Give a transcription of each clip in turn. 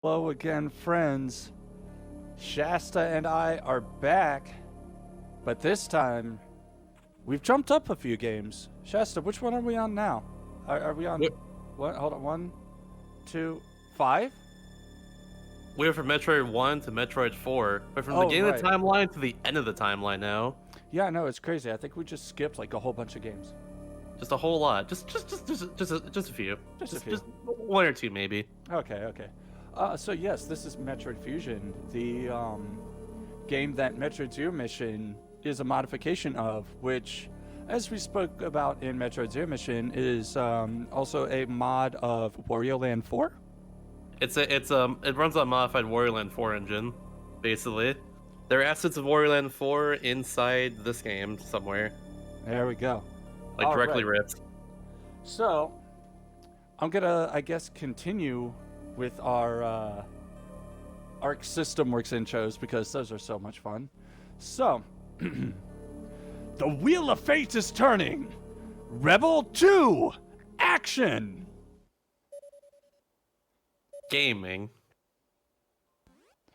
Hello again, friends. Shasta and I are back, but this time we've jumped up a few games. Shasta, which one are we on now? Are we on We what? Hold on, 5? we went from Metroid 1 to Metroid 4, but from the Oh, beginning of right. the timeline to the end of the timeline now. Yeah, I know it's crazy. I think we just skipped like a whole bunch of games. Just a whole lot. Just a few. Just a few. Just one or two maybe. Okay. So yes, this is Metroid Fusion, the game that Metroid Zero Mission is a modification of, which, as we spoke about in Metroid Zero Mission, is also a mod of Wario Land 4. It runs on modified Wario Land 4 engine, basically. There are assets of Wario Land 4 inside this game somewhere, There we go. like All directly right. ripped. So I'm gonna, I guess, continue with our Arc System Works intros because those are so much fun. So, the wheel of fate is turning. Rebel 2, action! Gaming.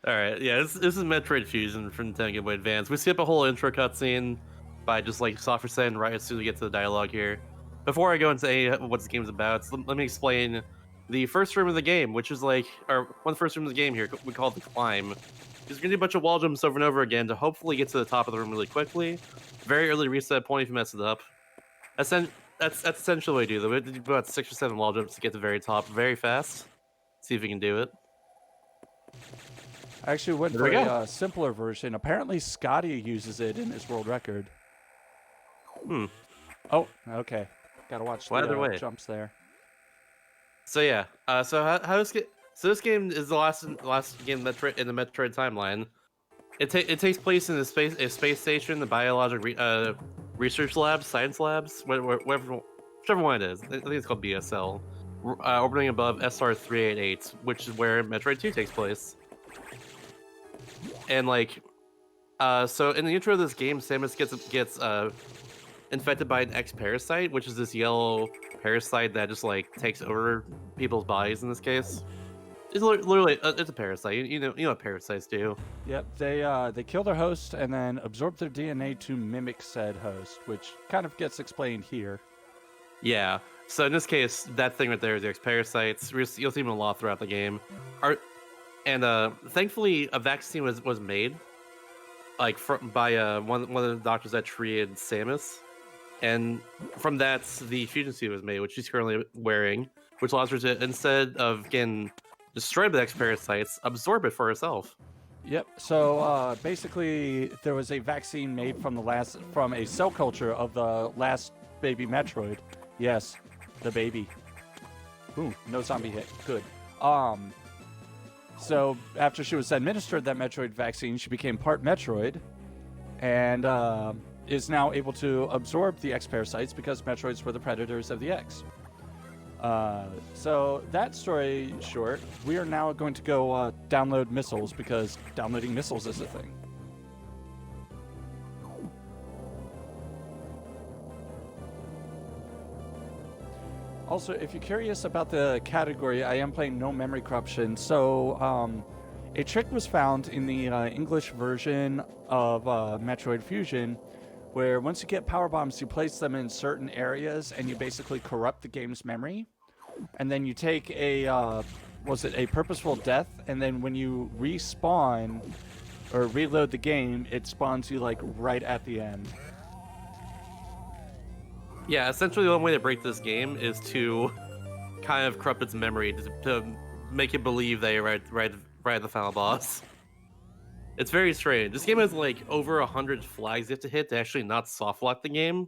Alright, yeah, this is Metroid Fusion from Nintendo Game Boy Advance. We skip a whole intro cutscene by just like software saying right as soon as we get to the dialogue here. Before I go into what this game's about, let me explain the first room of the game, which is like, or one of the first rooms of the game here, we call it the climb. Because you're gonna do a bunch of wall jumps over and over again to hopefully get to the top of the room really quickly. Very early reset point if you mess it up. That's essentially what we do though. We have to do about 6 or 7 wall jumps to get to the very top very fast. See if we can do it. I actually went There for we go. a simpler version. Apparently, Scotty uses it in his world record. Hmm. Oh, okay. Gotta watch Well, the either way. jumps there. So yeah, so how this game is the last game in the Metroid timeline. It takes place in a space station, the research labs, science labs, whichever one it is. I think it's called BSL, orbiting above SR388, which is where Metroid 2 takes place. And like, so in the intro of this game, Samus gets infected by an X parasite, which is this yellow parasite that just like takes over people's bodies. In this case, it's literally it's a parasite. You know what parasites do. Yep, they kill their host and then absorb their DNA to mimic said host, which kind of gets explained here. Yeah. So in this case, that thing right there is the X parasites. You'll see them a lot throughout the game. Thankfully, a vaccine was made, like by one of the doctors that treated Samus. And from that, the fusion suit was made, which she's currently wearing, which allows her to, instead of getting destroyed by the X parasites, absorb it for herself. Yep. So basically, there was a vaccine made from a cell culture of the last baby Metroid. Yes, the baby. Ooh, no zombie hit. Good. So after she was administered that Metroid vaccine, she became part Metroid, and is now able to absorb the X parasites because Metroids were the predators of the X. So that story short, we are now going to go download missiles because downloading missiles is a thing. Also, if you're curious about the category, I am playing No Memory Corruption. So, a trick was found in the English version of Metroid Fusion, where once you get power bombs, you place them in certain areas, and you basically corrupt the game's memory. And then you take a purposeful death, and then when you respawn or reload the game, it spawns you like right at the end. Yeah, essentially the only way to break this game is to kind of corrupt its memory to make it believe that you're right at the final boss. It's very strange. This game has like over 100 flags you have to hit to actually not soft lock the game.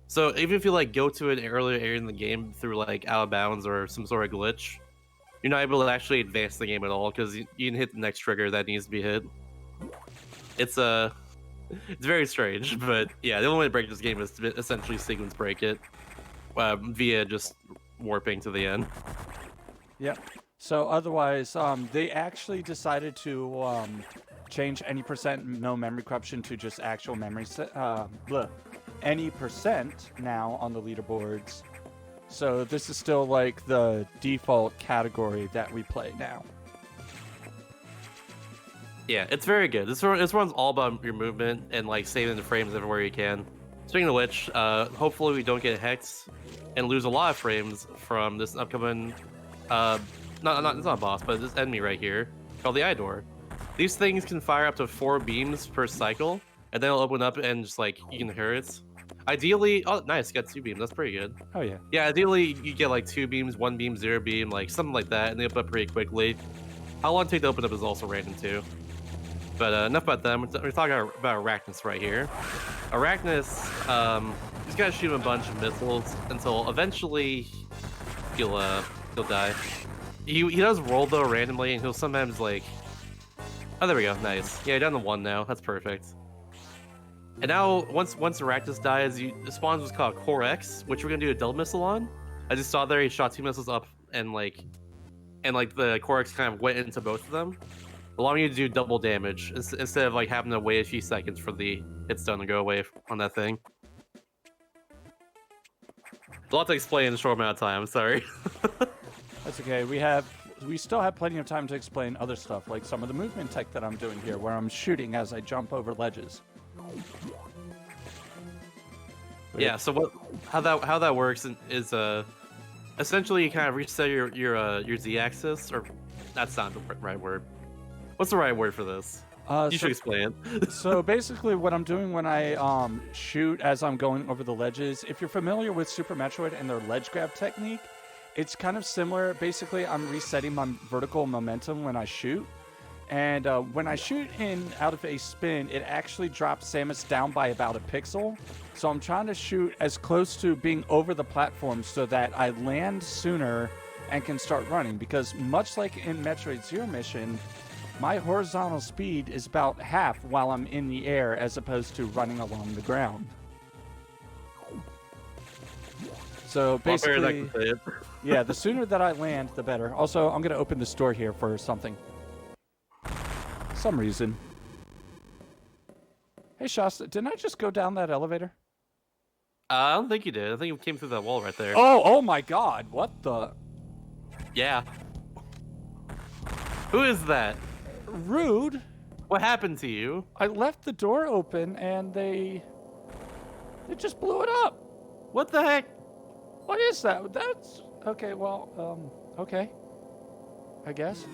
So even if you like go to an earlier area in the game through like out of bounds or some sort of glitch, you're not able to actually advance the game at all because you can hit the next trigger that needs to be hit. It's it's very strange, but yeah, the only way to break this game is to essentially sequence break it via just warping to the end. Yep. So otherwise, they actually decided to change any percent no memory corruption to just actual memory any percent now on the leaderboards. So this is still like the default category that we play now. Yeah, it's very good. This one's all about your movement and like saving the frames everywhere you can. Speaking of which, hopefully we don't get hexed and lose a lot of frames from this upcoming, not it's not a boss, but this enemy right here called the Eye Door. These things can fire up to 4 beams per cycle, and then it'll open up and just like you can hear it. Ideally, oh nice, got 2 beams. That's pretty good. Oh yeah. Yeah, ideally you get like 2 beams, 1 beam, 0 beam, like something like that, and they open up pretty quickly. How long it takes to open up is also random too. But enough about them. We're talking about Arachnus right here. Arachnus, he's got to shoot him a bunch of missiles until eventually he'll die. He does roll though randomly, and he'll sometimes like. Oh, there we go. Nice. Yeah, down to 1 now. That's perfect. And now once Arachnus dies, it spawns what's called Core X, which we're gonna do a double missile on. I just saw there he shot 2 missiles up, and the Core X kind of went into both of them, allowing you to do double damage instead of like having to wait a few seconds for the hit stun to go away on that thing. A lot to explain in a short amount of time. Sorry. That's okay. We still have plenty of time to explain other stuff, like some of the movement tech that I'm doing here, where I'm shooting as I jump over ledges. Yeah. So how that works is essentially you kind of reset your z-axis, or that's not the right word. What's the right word for this? You should explain it. So basically what I'm doing when I shoot as I'm going over the ledges, if you're familiar with Super Metroid and their ledge grab technique, it's kind of similar. Basically, I'm resetting my vertical momentum when I shoot. And when I shoot out of a spin, it actually drops Samus down by about a pixel. So I'm trying to shoot as close to being over the platform so that I land sooner and can start running. Because much like in Metroid Zero Mission, my horizontal speed is about half while I'm in the air as opposed to running along the ground. So basically, yeah, the sooner that I land, the better. Also, I'm going to open this door here for something. Some reason. Hey, Shasta, didn't I just go down that elevator? I don't think you did. I think you came through that wall right there. Oh my God. What the? Yeah. Who is that? Rude. What happened to you? I left the door open and they just blew it up. What the heck? What is that? That's okay. Well, okay. I guess.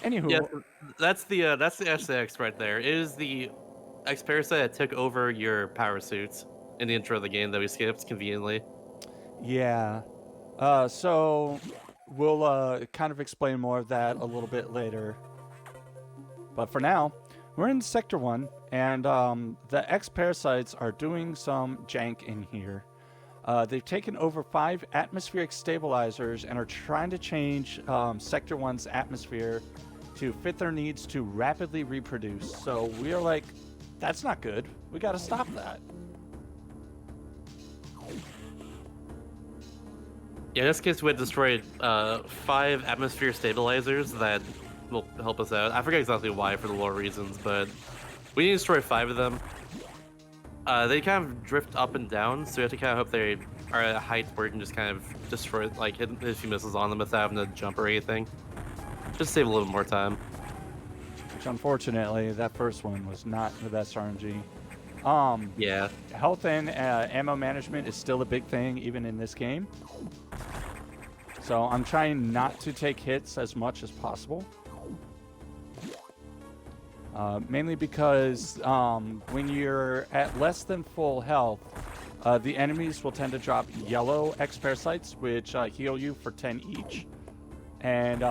Anywho. Yeah, that's the SX right there. It is the X-Parasite that took over your power suits in the intro of the game that we skipped conveniently. Yeah. So we'll kind of explain more of that a little bit later. But for now, we're in Sector 1, and the X-Parasites are doing some jank in here. They've taken over 5 atmospheric stabilizers and are trying to change Sector 1's atmosphere to fit their needs to rapidly reproduce. So we are like, that's not good. We got to stop that. Yeah, in this case, we had destroyed 5 atmosphere stabilizers that will help us out. I forget exactly why for the lore reasons, but we need to destroy 5 of them. They kind of drift up and down, so you have to kind of hope they are at a height where you can just kind of destroy, like, hit a few missiles on them without having to jump or anything. Just save a little more time. Which, unfortunately, that first one was not the best RNG. Yeah. Health and ammo management is still a big thing, even in this game. So I'm trying not to take hits as much as possible. Mainly because when you're at less than full health, the enemies will tend to drop yellow X-Parasites, which heal you for 10 each. And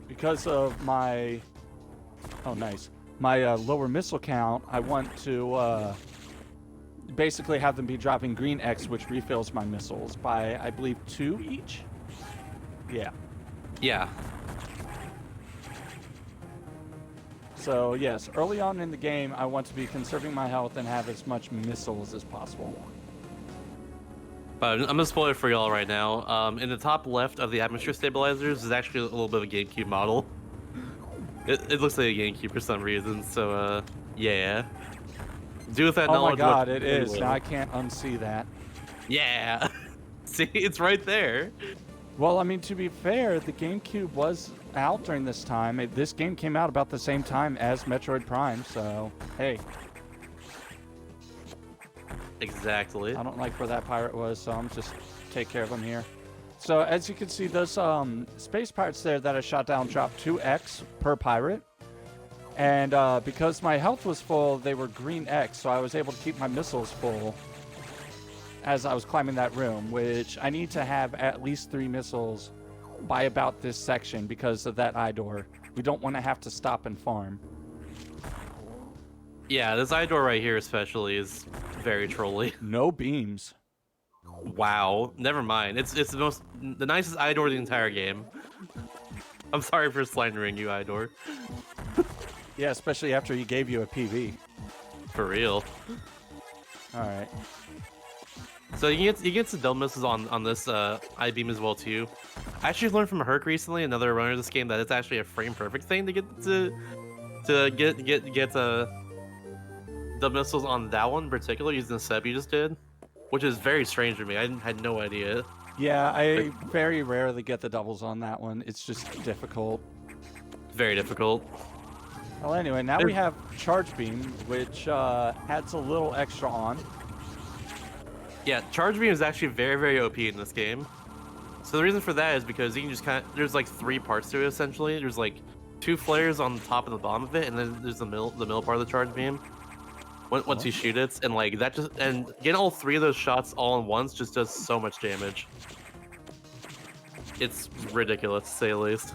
because of my... Oh, nice. My lower missile count, I want to basically have them be dropping green X, which refills my missiles by, I believe, 2 each? Yeah. Yeah. So, yes, early on in the game, I want to be conserving my health and have as much missiles as possible. But I'm gonna spoil it for y'all right now. In the top left of the atmosphere stabilizers is actually a little bit of a GameCube model. It looks like a GameCube for some reason, so yeah. Do with that knowledge. Oh my God, it is. Now I can't unsee that. Yeah. See, it's right there. Well, I mean, to be fair, the GameCube was out during this time. This game came out about the same time as Metroid Prime, so hey. Exactly. I don't like where that pirate was, so I'm just take care of him here. So as you can see, those space pirates there that I shot down dropped 2x per pirate. And because my health was full, they were green X, so I was able to keep my missiles full as I was climbing that room, which I need to have at least 3 missiles by about this section because of that eye door. We don't want to have to stop and farm. Yeah, this eye door right here especially is very trolly. No beams. Wow, never mind. It's the nicest eye door of the entire game. I'm sorry for slandering you, eye door. Yeah, especially after he gave you a PV. For real. All right. So you get some dumb missiles on this eye beam as well too. I actually learned from Herc recently, another runner of this game, that it's actually a frame perfect thing to get the missiles on that one in particular using the step you just did, which is very strange to me. I had no idea. Yeah, I very rarely get the doubles on that one. It's just difficult. Very difficult. Well, anyway, now we have Charge Beam, which adds a little extra on. Yeah, Charge Beam is actually very OP in this game. So the reason for that is because you can just there's like 3 parts to it essentially. There's like 2 flares on the top and the bottom of it, and then there's the middle part of the Charge Beam. Once you shoot it, and like that getting all 3 of those shots all in once just does so much damage. It's ridiculous to say the least.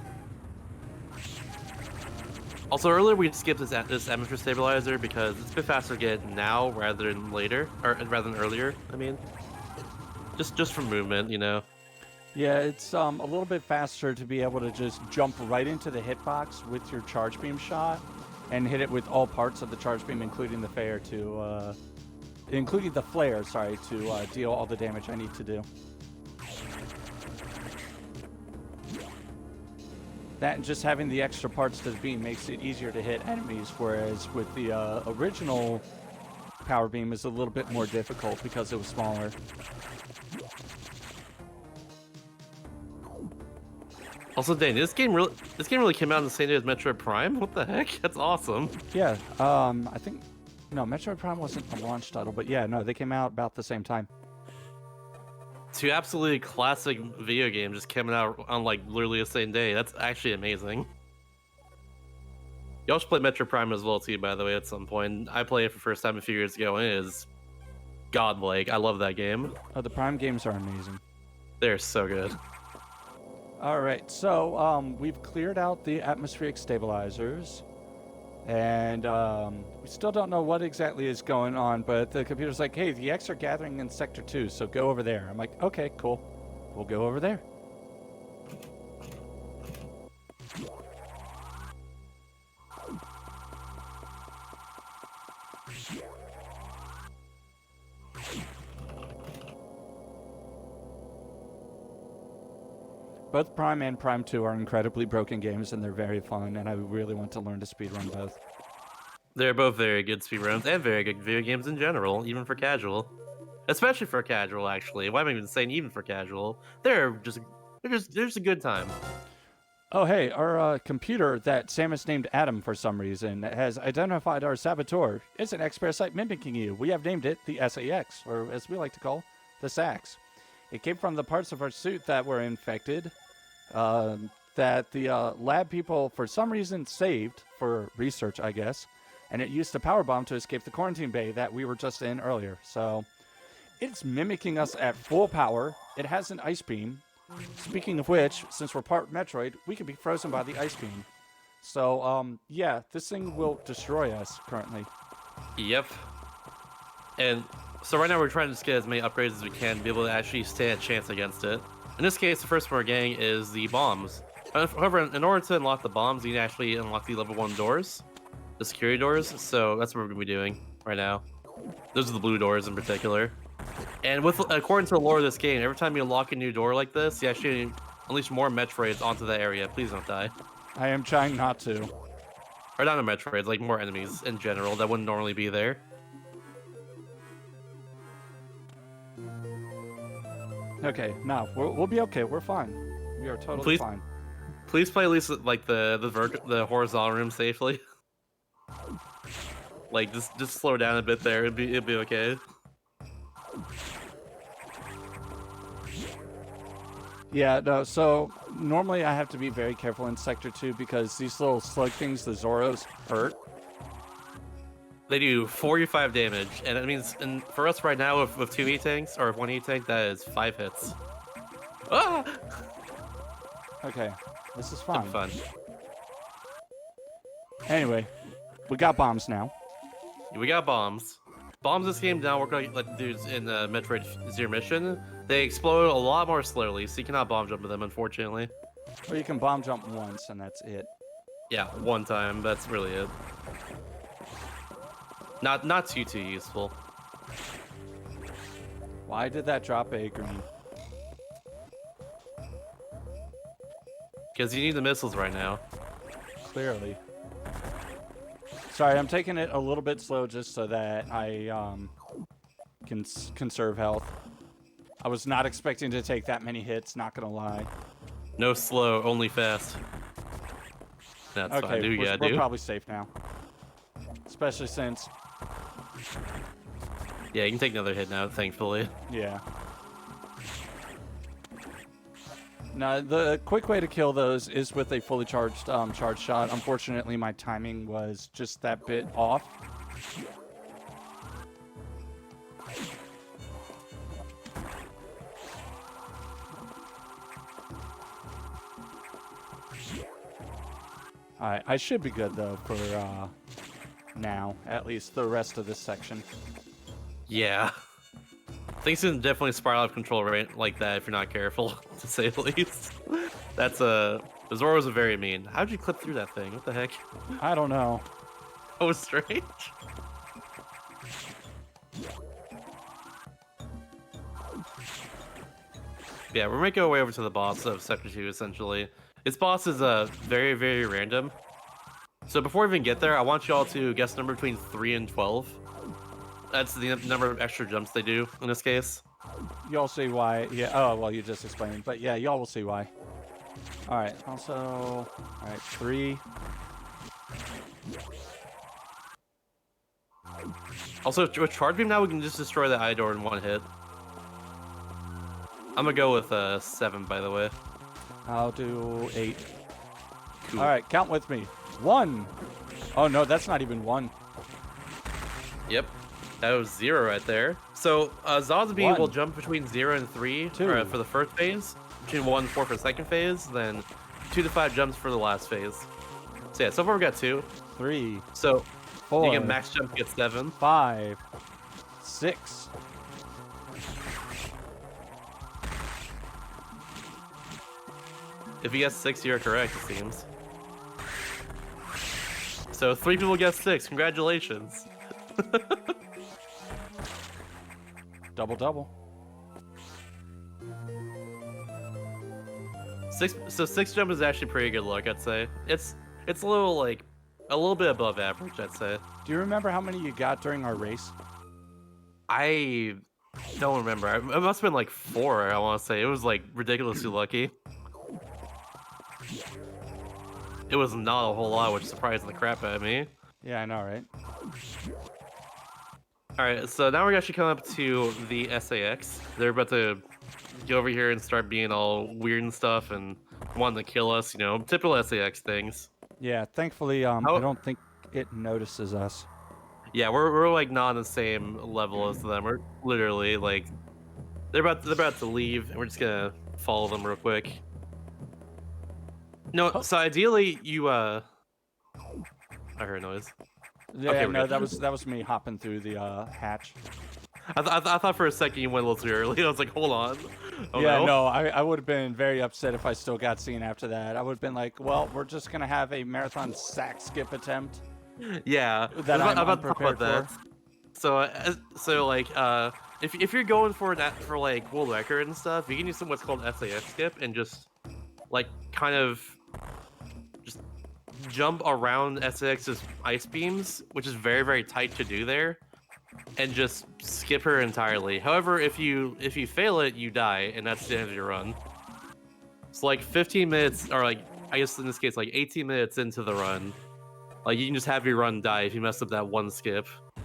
Also, earlier we skipped this atmosphere stabilizer because it's a bit faster to get now rather than later, or rather than earlier. I mean, just for movement, you know. Yeah, it's a little bit faster to be able to just jump right into the hitbox with your Charge Beam shot and hit it with all parts of the Charge Beam, including the flare to deal all the damage I need to do. That and just having the extra parts to the beam makes it easier to hit enemies, whereas with the original power beam is a little bit more difficult because it was smaller. Also, Dane, this game really came out on the same day as Metroid Prime. What the heck? That's awesome. Yeah, I think no, Metroid Prime wasn't a launch title, but yeah, no, they came out about the same time. 2 absolutely classic video games just coming out on like literally the same day. That's actually amazing. Y'all should play Metroid Prime as well too, by the way, at some point. I played it for the first time a few years ago, and it is godlike. I love that game. Oh, the Prime games are amazing. They're so good. All right, so we've cleared out the atmospheric stabilizers, and we still don't know what exactly is going on, but the computer's like, hey, the X are gathering in Sector 2, so go over there. I'm like, okay, cool. We'll go over there. Both Prime and Prime 2 are incredibly broken games, and they're very fun, and I really want to learn to speedrun both. They're both very good speedruns and very good video games in general, even for casual. Especially for casual, actually. Why am I even saying even for casual? They're just a good time. Oh, hey, our computer that Samus named Adam for some reason has identified our saboteur. It's an X-Parasite mimicking you. We have named it the SAX, or as we like to call, the SAX. It came from the parts of our suit that were infected, that the lab people, for some reason, saved for research, I guess, and it used a power bomb to escape the quarantine bay that we were just in earlier. So it's mimicking us at full power. It has an ice beam. Speaking of which, since we're part Metroid, we could be frozen by the ice beam. So, yeah, this thing will destroy us currently. Yep. And so right now we're trying to just get as many upgrades as we can to be able to actually stand a chance against it. In this case, the first one we're getting is the bombs. However, in order to unlock the bombs, you can actually unlock the level 1 doors, the security doors. So that's what we're going to be doing right now. Those are the blue doors in particular. And according to the lore of this game, every time you unlock a new door like this, you actually unleash more Metroids onto that area. Please don't die. I am trying not to. Or not a Metroids, like more enemies in general that wouldn't normally be there. Okay, no, we'll be okay. We're fine. We are totally fine. Please play at least like the horizontal room safely. Like just slow down a bit there. It'd be okay. Yeah, no, so normally I have to be very careful in Sector 2 because these little slug things, the Zoros, hurt. They do 45 damage, and it means, and for us right now with 2 E-tanks, or 1 E-tank, that is 5 hits. Ah! Okay, this is That'd fine. be fun. Anyway, we got bombs now. We got bombs. Bombs this game don't work like dudes in Metroid Zero Mission. They explode a lot more slowly, so you cannot bomb jump with them, unfortunately. Or you can bomb jump once, and that's it. Yeah, one time. That's really it. Not too useful. Why did that drop a green? Because you need the missiles right now. Clearly. Sorry, I'm taking it a little bit slow just so that I can conserve health. I was not expecting to take that many hits, not gonna lie. No slow, only fast. That's Okay, fine. Do you gotta we're do? probably safe now. Especially since, Yeah, you can take another hit now, thankfully. yeah. Now, the quick way to kill those is with a fully charged charge shot. Unfortunately, my timing was just that bit off. Alright, I should be good though for now, at least the rest of this section. Yeah. Things can definitely spiral out of control right like that if you're not careful, to say the least. That's the Zoros are very mean. How'd you clip through that thing? What the heck? I don't know. That was strange. Yeah, we're making our way over to the boss of Sector 2, essentially. Its boss is very, very random. So before we even get there, I want you all to guess a number between 3 and 12. That's the number of extra jumps they do in this case. Y'all see why. Yeah, oh, well, you just explained. But yeah, y'all will see why. Alright, also... Alright, 3. Also, with Charge Beam now, we can just destroy the eye door in one hit. I'm gonna go with 7, by the way. I'll do 8. Cool. Alright, count with me. 1! Oh no, that's not even 1. Yep. That was 0 right there. So, Zod's beam 1. will jump between 0 and 3 2. For the first phase, between 1 and 4 for the second phase, then 2 to 5 jumps for the last phase. So yeah, so far we got 2. 3. So, 4. you get max jump, get 7. 5. 6. If you guess 6, you're correct, it seems. So 3 people guessed 6. Congratulations. Double, double. 6 jump is actually pretty good luck, I'd say. It's a little bit above average, I'd say. Do you remember how many you got during our race? I don't remember. It must have been like 4, I want to say. It was like ridiculously lucky. It was not a whole lot, which surprised the crap out of me. Yeah, I know, right? Alright, so now we're actually coming up to the SAX. They're about to go over here and start being all weird and stuff and wanting to kill us, you know, typical SAX things. Yeah, thankfully, I don't think it notices us. Yeah, we're like not on the same level as them. We're literally like they're about to leave, and we're just gonna follow them real quick. No, so ideally you I heard a noise. Yeah, Okay, no, good. that was me hopping through the hatch. I thought for a second you went a little too early. I was like, hold on. Oh, yeah, no, I would have been very upset if I still got seen after that. I would have been like, well, we're just gonna have a marathon sack skip attempt. Yeah, That I'm I'm about to talk unprepared about that. So like if you're going for that for like world record and stuff, you can use what's called SAS skip and just like kind of just jump around SAX's ice beams, which is very, very tight to do there, and just skip her entirely. However, if you fail it, you die, and that's the end of your run. So like 15 minutes, or like I guess in this case, like 18 minutes into the run, like you can just have your run die if you mess up that one skip. But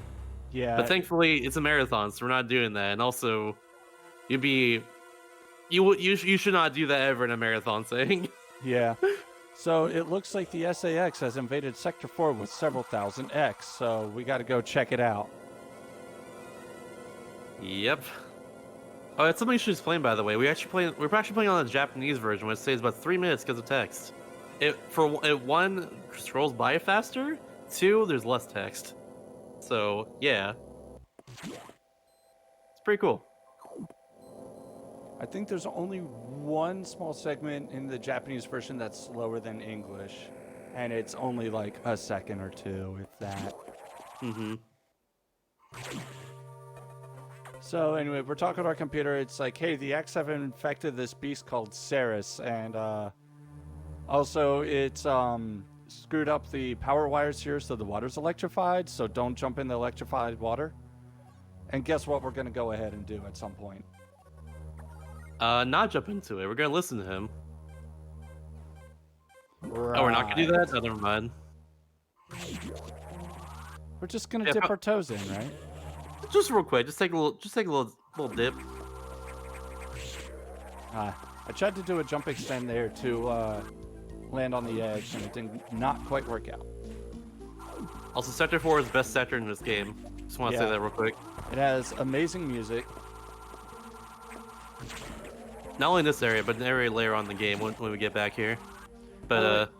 Yeah, thankfully, it's a marathon, so we're not doing that. And also, you'd be you should not do that ever in a marathon thing. yeah. So it looks like the SAX has invaded Sector 4 with several thousand X, so we got to go check it out. Yep. Oh, it's something you should explain, by the way. We're actually playing on the Japanese version, which saves about 3 minutes because of text. One scrolls by faster. Two, there's less text. So yeah, it's pretty cool. I think there's only one small segment in the Japanese version that's slower than English, and it's only like a second or two, if that. Mm-hmm. So anyway, we're talking to our computer. It's like, hey, the X have infected this beast called Ceres, and also it's screwed up the power wires here, so the water's electrified. So don't jump in the electrified water. And guess what? We're gonna go ahead and do at some point. Not jump into it. We're gonna listen to him. Right. Oh, we're not gonna do that? Oh, never mind. We're just gonna Yeah, dip our toes in, right? Just real quick, just take a little dip. I tried to do a jump extend there to land on the edge, and it did not quite work out. Also, Sector 4 is the best sector in this game. Just want to say that real quick. It has amazing music. Not only in this area, but in every layer on the game when we get back here. But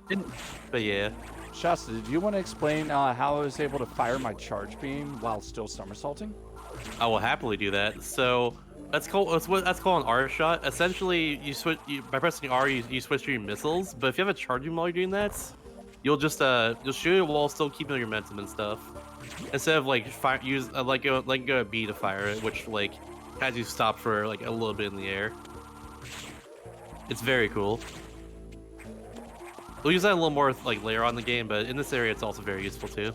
but yeah. Shasta, did you want to explain how I was able to fire my charge beam while still somersaulting? I will happily do that. So that's called an R shot. Essentially, by pressing R, you switch to your missiles. But if you have a charge beam while you're doing that, you'll just you'll shoot it while still keeping your momentum and stuff. Instead of like let go of B to fire it, which like has you stop for like a little bit in the air. It's very cool. We'll use that a little more like later on in the game, but in this area it's also very useful too.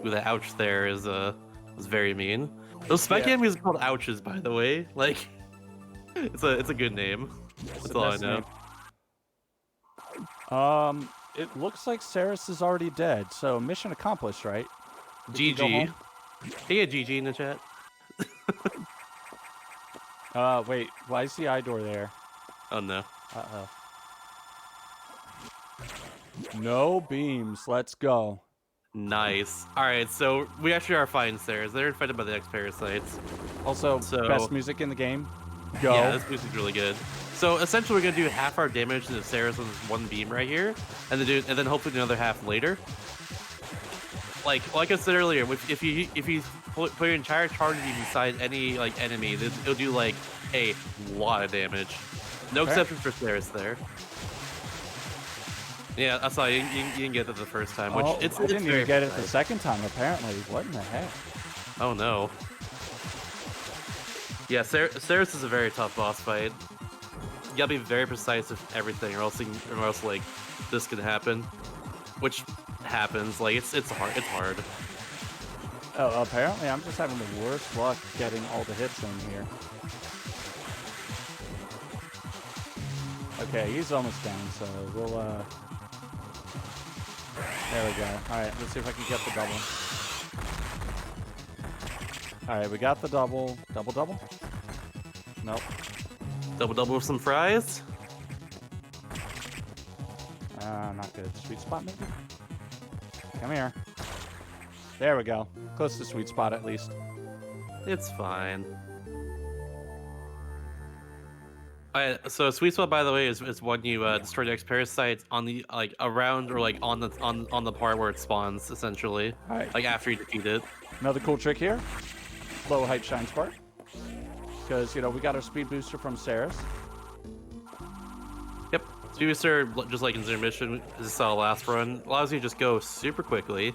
Ooh, the ouch there is very mean. Those spec enemies are called ouches, by the way. Like, it's a good name. That's all I know. Name. It looks like Ceres is already dead, so mission accomplished, right? GG. Hey, GG in the chat. Wait, why is the eye door there? Oh no. Uh-oh. No beams, let's go. Nice. Alright, so we actually are fighting Ceres. They're infected by the X parasites. Also, best music in the game. Go. Yeah, this music's really good. So essentially, we're gonna do half our damage to Ceres with one beam right here, and then hopefully the other half later. Like I said earlier, if you put your entire charge beam inside any like enemy, it'll do like a lot of damage. No exception for Ceres there. Yeah, I saw you didn't get it the first time, which I didn't even get it the nice. second time. Apparently, what in the heck? Oh no. Yeah, Ceres is a very tough boss fight. You gotta be very precise with everything, or else like this can happen, which happens. Like it's hard. It's hard. Oh, apparently I'm just having the worst luck getting all the hits in here. Okay, he's almost down, so we'll there we go. Alright, let's see if I can get the double. Alright, we got the double. Double? Nope. Double with some fries. Not good. Sweet spot, maybe? Come here. There we go. Close to sweet spot, at least. It's fine. Alright, so sweet spot, by the way, is when you destroy the X parasites on the around or like on the part where it spawns, essentially. Alright. Like after you defeat it. Another cool trick here. Low height shine spark. Because, we got our speed booster from Ceres. Yep. Speed booster, just like in Zero Mission, as you saw last run, allows you to just go super quickly.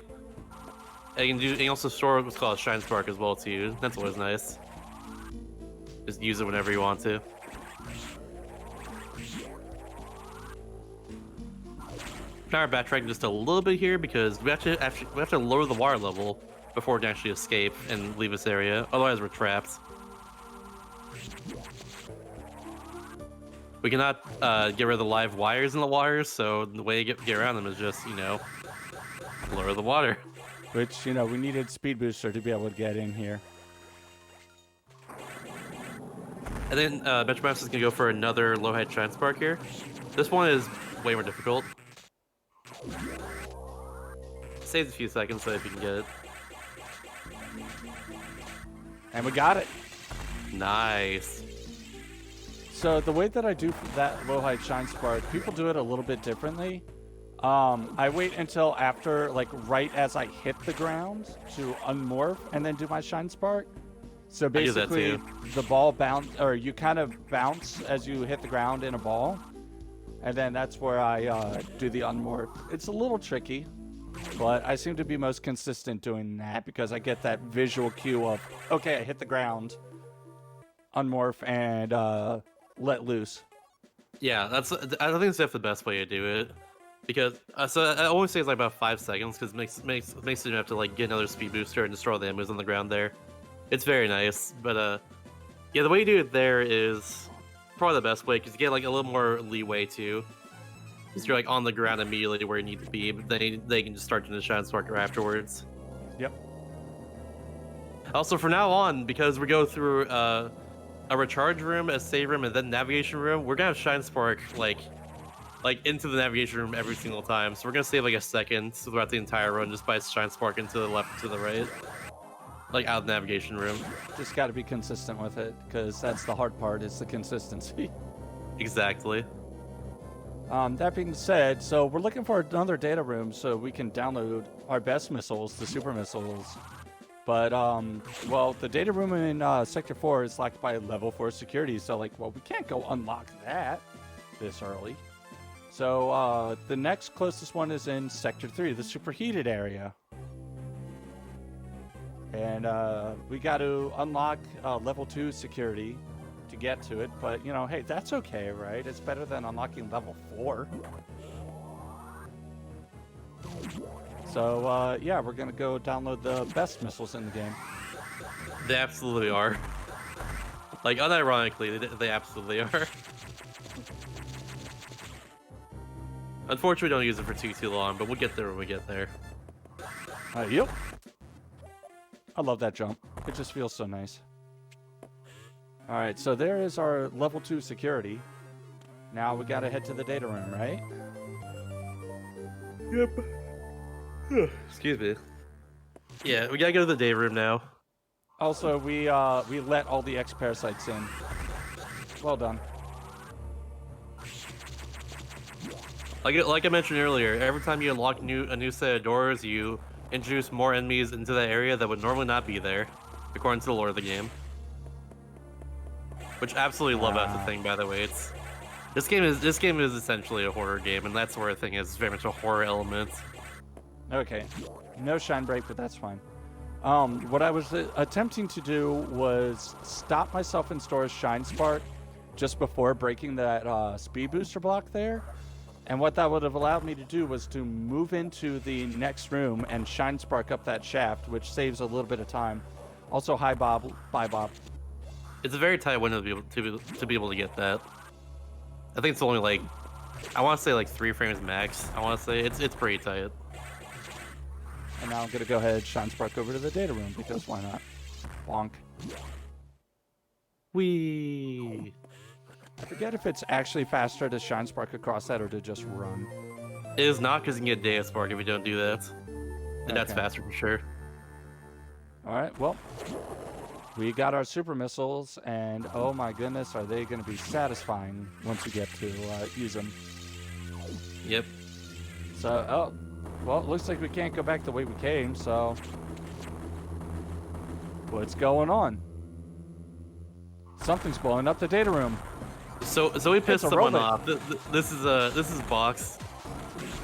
And you can also store what's called Shine Spark as well too. That's always nice. Just use it whenever you want to. Now we're backtracking just a little bit here because we have to lower the water level before we can actually escape and leave this area. Otherwise, we're trapped. We cannot get rid of the live wires in the waters, so the way to get around them is just, you know, lower the water. Which, you know, we needed Speed Booster to be able to get in here. And then Metroidmaster is going to go for another low height Shine Spark here. This one is way more difficult. Saves a few seconds, so if you can get it. And we got it. Nice. So the way that I do that low height Shine Spark, people do it a little bit differently. I wait until after, like, right as I hit the ground to unmorph and then do my Shine Spark. So basically, the ball bounce, or you kind of bounce as you hit the ground in a ball, and then that's where I do the unmorph. It's a little tricky, but I seem to be most consistent doing that because I get that visual cue of, okay, I hit the ground, unmorph, and let loose. Yeah, I think that's definitely the best way to do it. Because so I always say it's like about 5 seconds because it makes you have to like get another speed booster and destroy the enemies on the ground there. It's very nice, but yeah, the way you do it there is probably the best way because you get like a little more leeway too. Because you're like on the ground immediately where you need to be, but then they can just start doing the Shine Sparker afterwards. Yep. Also, from now on, because we go through a recharge room, a save room, and then navigation room, we're gonna have Shine Spark like into the navigation room every single time. So we're gonna save like a second throughout the entire run just by Shine Sparking to the left and to the right. Like out of the navigation room. Just got to be consistent with it, because that's the hard part, is the consistency. Exactly. That being said, so we're looking for another data room so we can download our best missiles, the super missiles. But, well, the data room in Sector 4 is locked by level 4 security, so, like, well, we can't go unlock that this early. So, the next closest one is in Sector 3, the superheated area. And we got to unlock level 2 security to get to it. But, you know, hey, that's okay, right? It's better than unlocking level 4. So, yeah, we're going to go download the best missiles in the game. They absolutely are. Like, unironically, they absolutely are. Unfortunately, we don't use it for too long, but we'll get there when we get there. Yep. I love that jump. It just feels so nice. Alright, so there is our level 2 security. Now we gotta head to the data room, right? Yep. Excuse me. Yeah, we gotta go to the data room now. Also, we let all the X-Parasites in. Well done. Like I mentioned earlier, every time you unlock a new set of doors, you introduce more enemies into that area that would normally not be there, according to the lore of the game. Which absolutely love that's the thing, by the way. This game is essentially a horror game, and that sort of thing is very much a horror element. Okay, no shine break, but that's fine. What I was attempting to do was stop myself in Store's Shine Spark just before breaking that speed booster block there. And what that would have allowed me to do was to move into the next room and Shine Spark up that shaft, which saves a little bit of time. Also, hi Bob. Bye Bob. It's a very tight window to be able to get that. I think it's only like, I want to say like 3 frames max. I want to say it's pretty tight. And now I'm gonna go ahead and Shine Spark over to the data room because why not? Bonk. Whee! I forget if it's actually faster to Shine Spark across that or to just run. It is not, because you can get Data Spark if you don't do that. And that's faster for sure. Alright, well, we got our super missiles, and oh my goodness, are they going to be satisfying once you get to use them. Yep. So, oh, well, it looks like we can't go back the way we came, so what's going Something's blowing up the data room. So we pissed someone off. This is Box.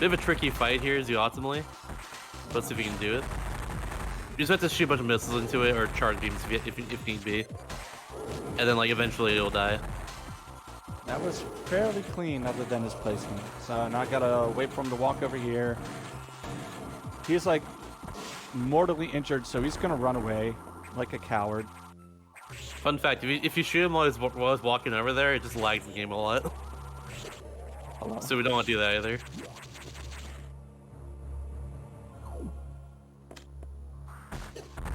Bit of a tricky fight here, ultimately. Let's see if we can do it. You just have to shoot a bunch of missiles into it or charge beams if need be, and then like eventually it'll die. That was fairly clean, other than his placement. So now I gotta wait for him to walk over here. He's like mortally injured, so he's gonna run away like a coward. Fun fact: if you shoot him while he's walking over there, it just lags the game a lot. Hello. So we don't want to do that either.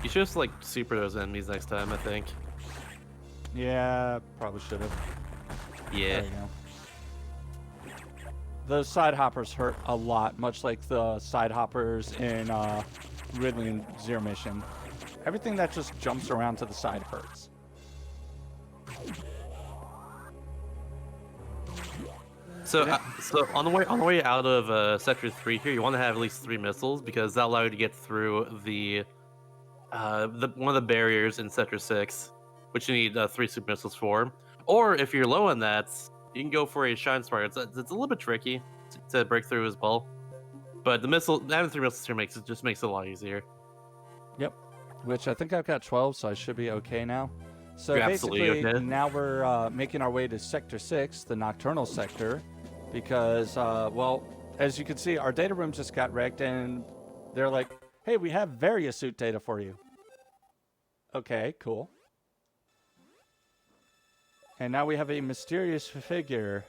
You should just like super those enemies next time, I think. Yeah, probably should have. Yeah. There we go. Those side hoppers hurt a lot, much like the side hoppers in Ridley and Zero Mission. Everything that just jumps around to the side hurts. So, so on the way out of Sector 3 here, you want to have at least 3 missiles because that allows you to get through the one of the barriers in Sector 6, which you need 3 super missiles for. Or if you're low on that, you can go for a Shine Spark. It's a little bit tricky to break through as well, but having 3 missiles here makes it a lot easier. Yep. Which I think I've got 12, so I should be okay now. So You're basically, absolutely okay. now we're making our way to Sector 6, the Nocturnal Sector, because, well, as you can see, our data room just got wrecked, and they're like, hey, we have various suit data for you. Okay, cool. And now we have a mysterious figure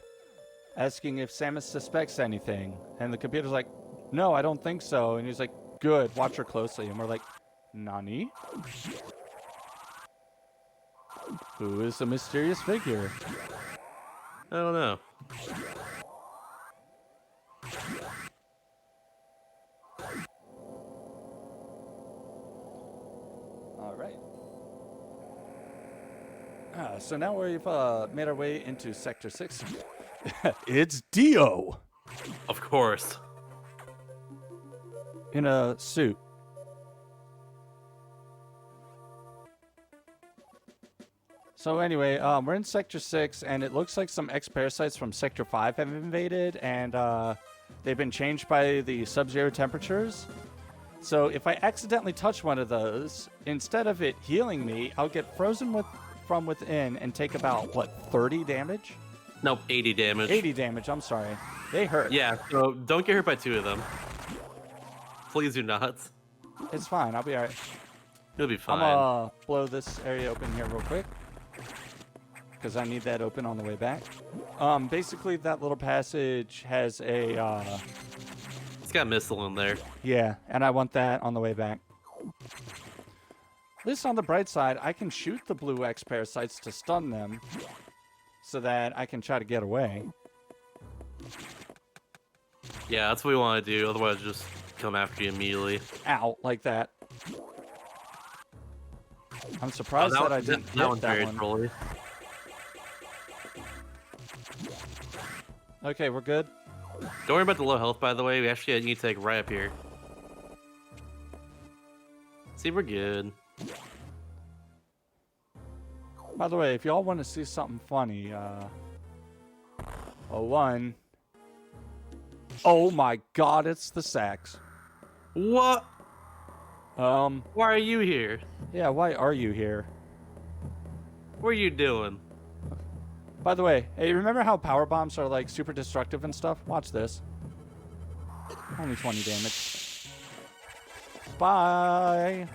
asking if Samus suspects anything. And the computer's like, no, I don't think so. And he's like, good, watch her closely. And we're like, Nani? Who is the mysterious figure? I don't know. All right. So now we've made our way into Sector 6. It's Dio! Of course. In a suit. So anyway, we're in Sector 6, and it looks like some X-Parasites from Sector 5 have invaded, and they've been changed by the sub-zero temperatures. So if I accidentally touch one of those, instead of it healing me, I'll get frozen from within and take about, what, 30 damage? Nope, 80 damage. 80 damage, I'm sorry. They hurt. Yeah, so don't get hurt by 2 of them. Please do not. It's fine, I'll be alright. You'll be fine. I'm gonna blow this area open here real quick, because I need that open on the way back. Basically, that little passage has a, It's got a missile in there. yeah, and I want that on the way back. At least on the bright side, I can shoot the blue X-Parasites to stun them, so that I can try to get away. Yeah, that's what we want to do. Otherwise, just come after you immediately. Out like that. I'm surprised that I didn't hit one's that very one. trolly. Okay, we're good. Don't worry about the low health, by the way. We actually need to take right up here. See, we're good. By the way, if y'all want to see something funny, oh my god, it's the sax. What? Why are you here? Yeah, why are you here? What are you doing? By the way, hey, remember how power bombs are like super destructive and stuff? Watch this. Only 20 damage. Bye.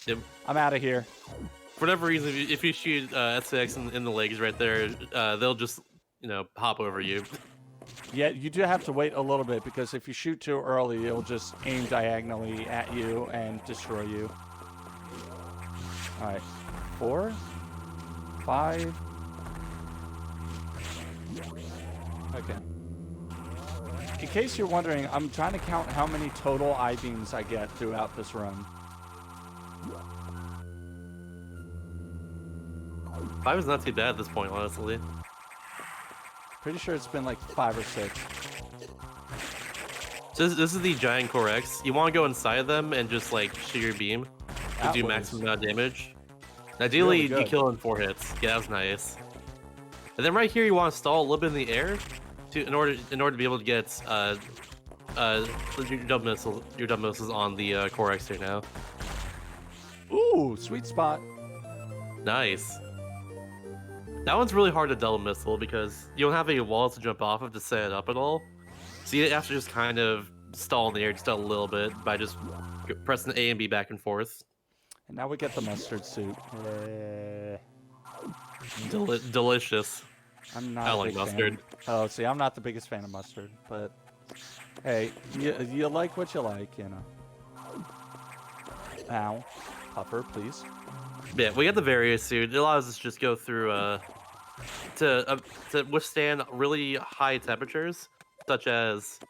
Yep. I'm out of here. For whatever reason, if you shoot SX in the legs right there, they'll just, hop over you. Yeah, you do have to wait a little bit because if you shoot too early, it'll just aim diagonally at you and destroy you. Alright. 4, 5. Okay. In case you're wondering, I'm trying to count how many total I-beams I get throughout this run. 5 is not too bad at this point, honestly. Pretty sure it's been like 5 or 6. So this is the giant Core X. You want to go inside them and just like shoot your beam to do maximum amount of damage. Ideally, Really you kill in 4 hits. Yeah, that was nice. And then right here, you want to stall a little bit in the air in order to be able to get your double missiles on the Core X here now. Ooh, sweet spot. Nice. That one's really hard to double missile because you don't have any walls to jump off of to set it up at all. So you have to just kind of stall in the air just a little bit by just pressing A and B back and forth. And now we get the mustard suit. Delicious. I'm not I a like big mustard. fan. Oh, see, I'm not the biggest fan of mustard, but hey, you like what you like, you know. Ow. Puffer, please. Yeah, we got the various suit. It allows us to just go through to withstand really high temperatures, such as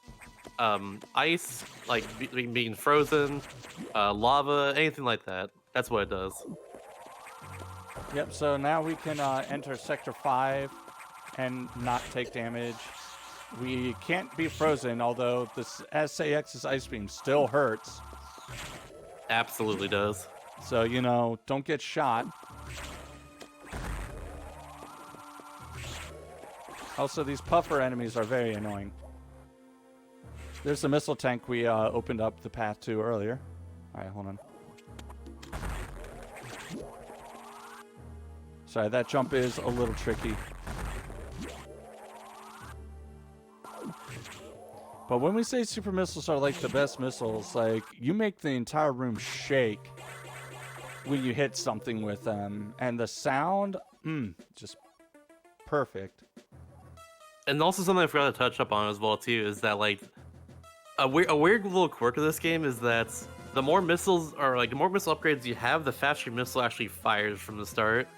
ice, like being frozen, lava, anything like that. That's what it does. Yep, so now we can enter Sector 5 and not take damage. We can't be frozen, although this SAX's Ice Beam still hurts. Absolutely does. So, you know, don't get shot. Also, these puffer enemies are very annoying. There's the missile tank we opened up the path to earlier. Alright, hold on. Sorry, that jump is a little tricky. But when we say super missiles are like the best missiles, like, you make the entire room shake when you hit something with them. And the sound, just perfect. And also something I forgot to touch up on as well too is that like a weird little quirk of this game is that the more missiles or like the more missile upgrades you have, the faster your missile actually fires from the start.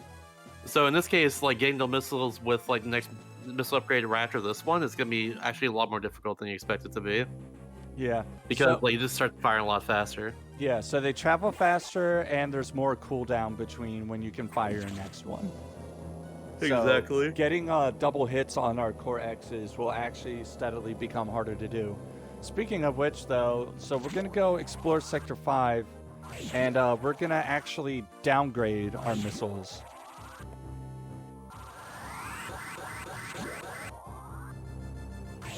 So in this case, like getting the missiles with like the next missile upgrade right after this one is gonna be actually a lot more difficult than you expect it to be. Yeah. Because like you just start firing a lot faster. Yeah, so they travel faster and there's more cooldown between when you can fire your next one. Exactly. So getting double hits on our core X's will actually steadily become harder to do. Speaking of which, though, so we're going to go explore Sector 5, and we're going to actually downgrade our missiles.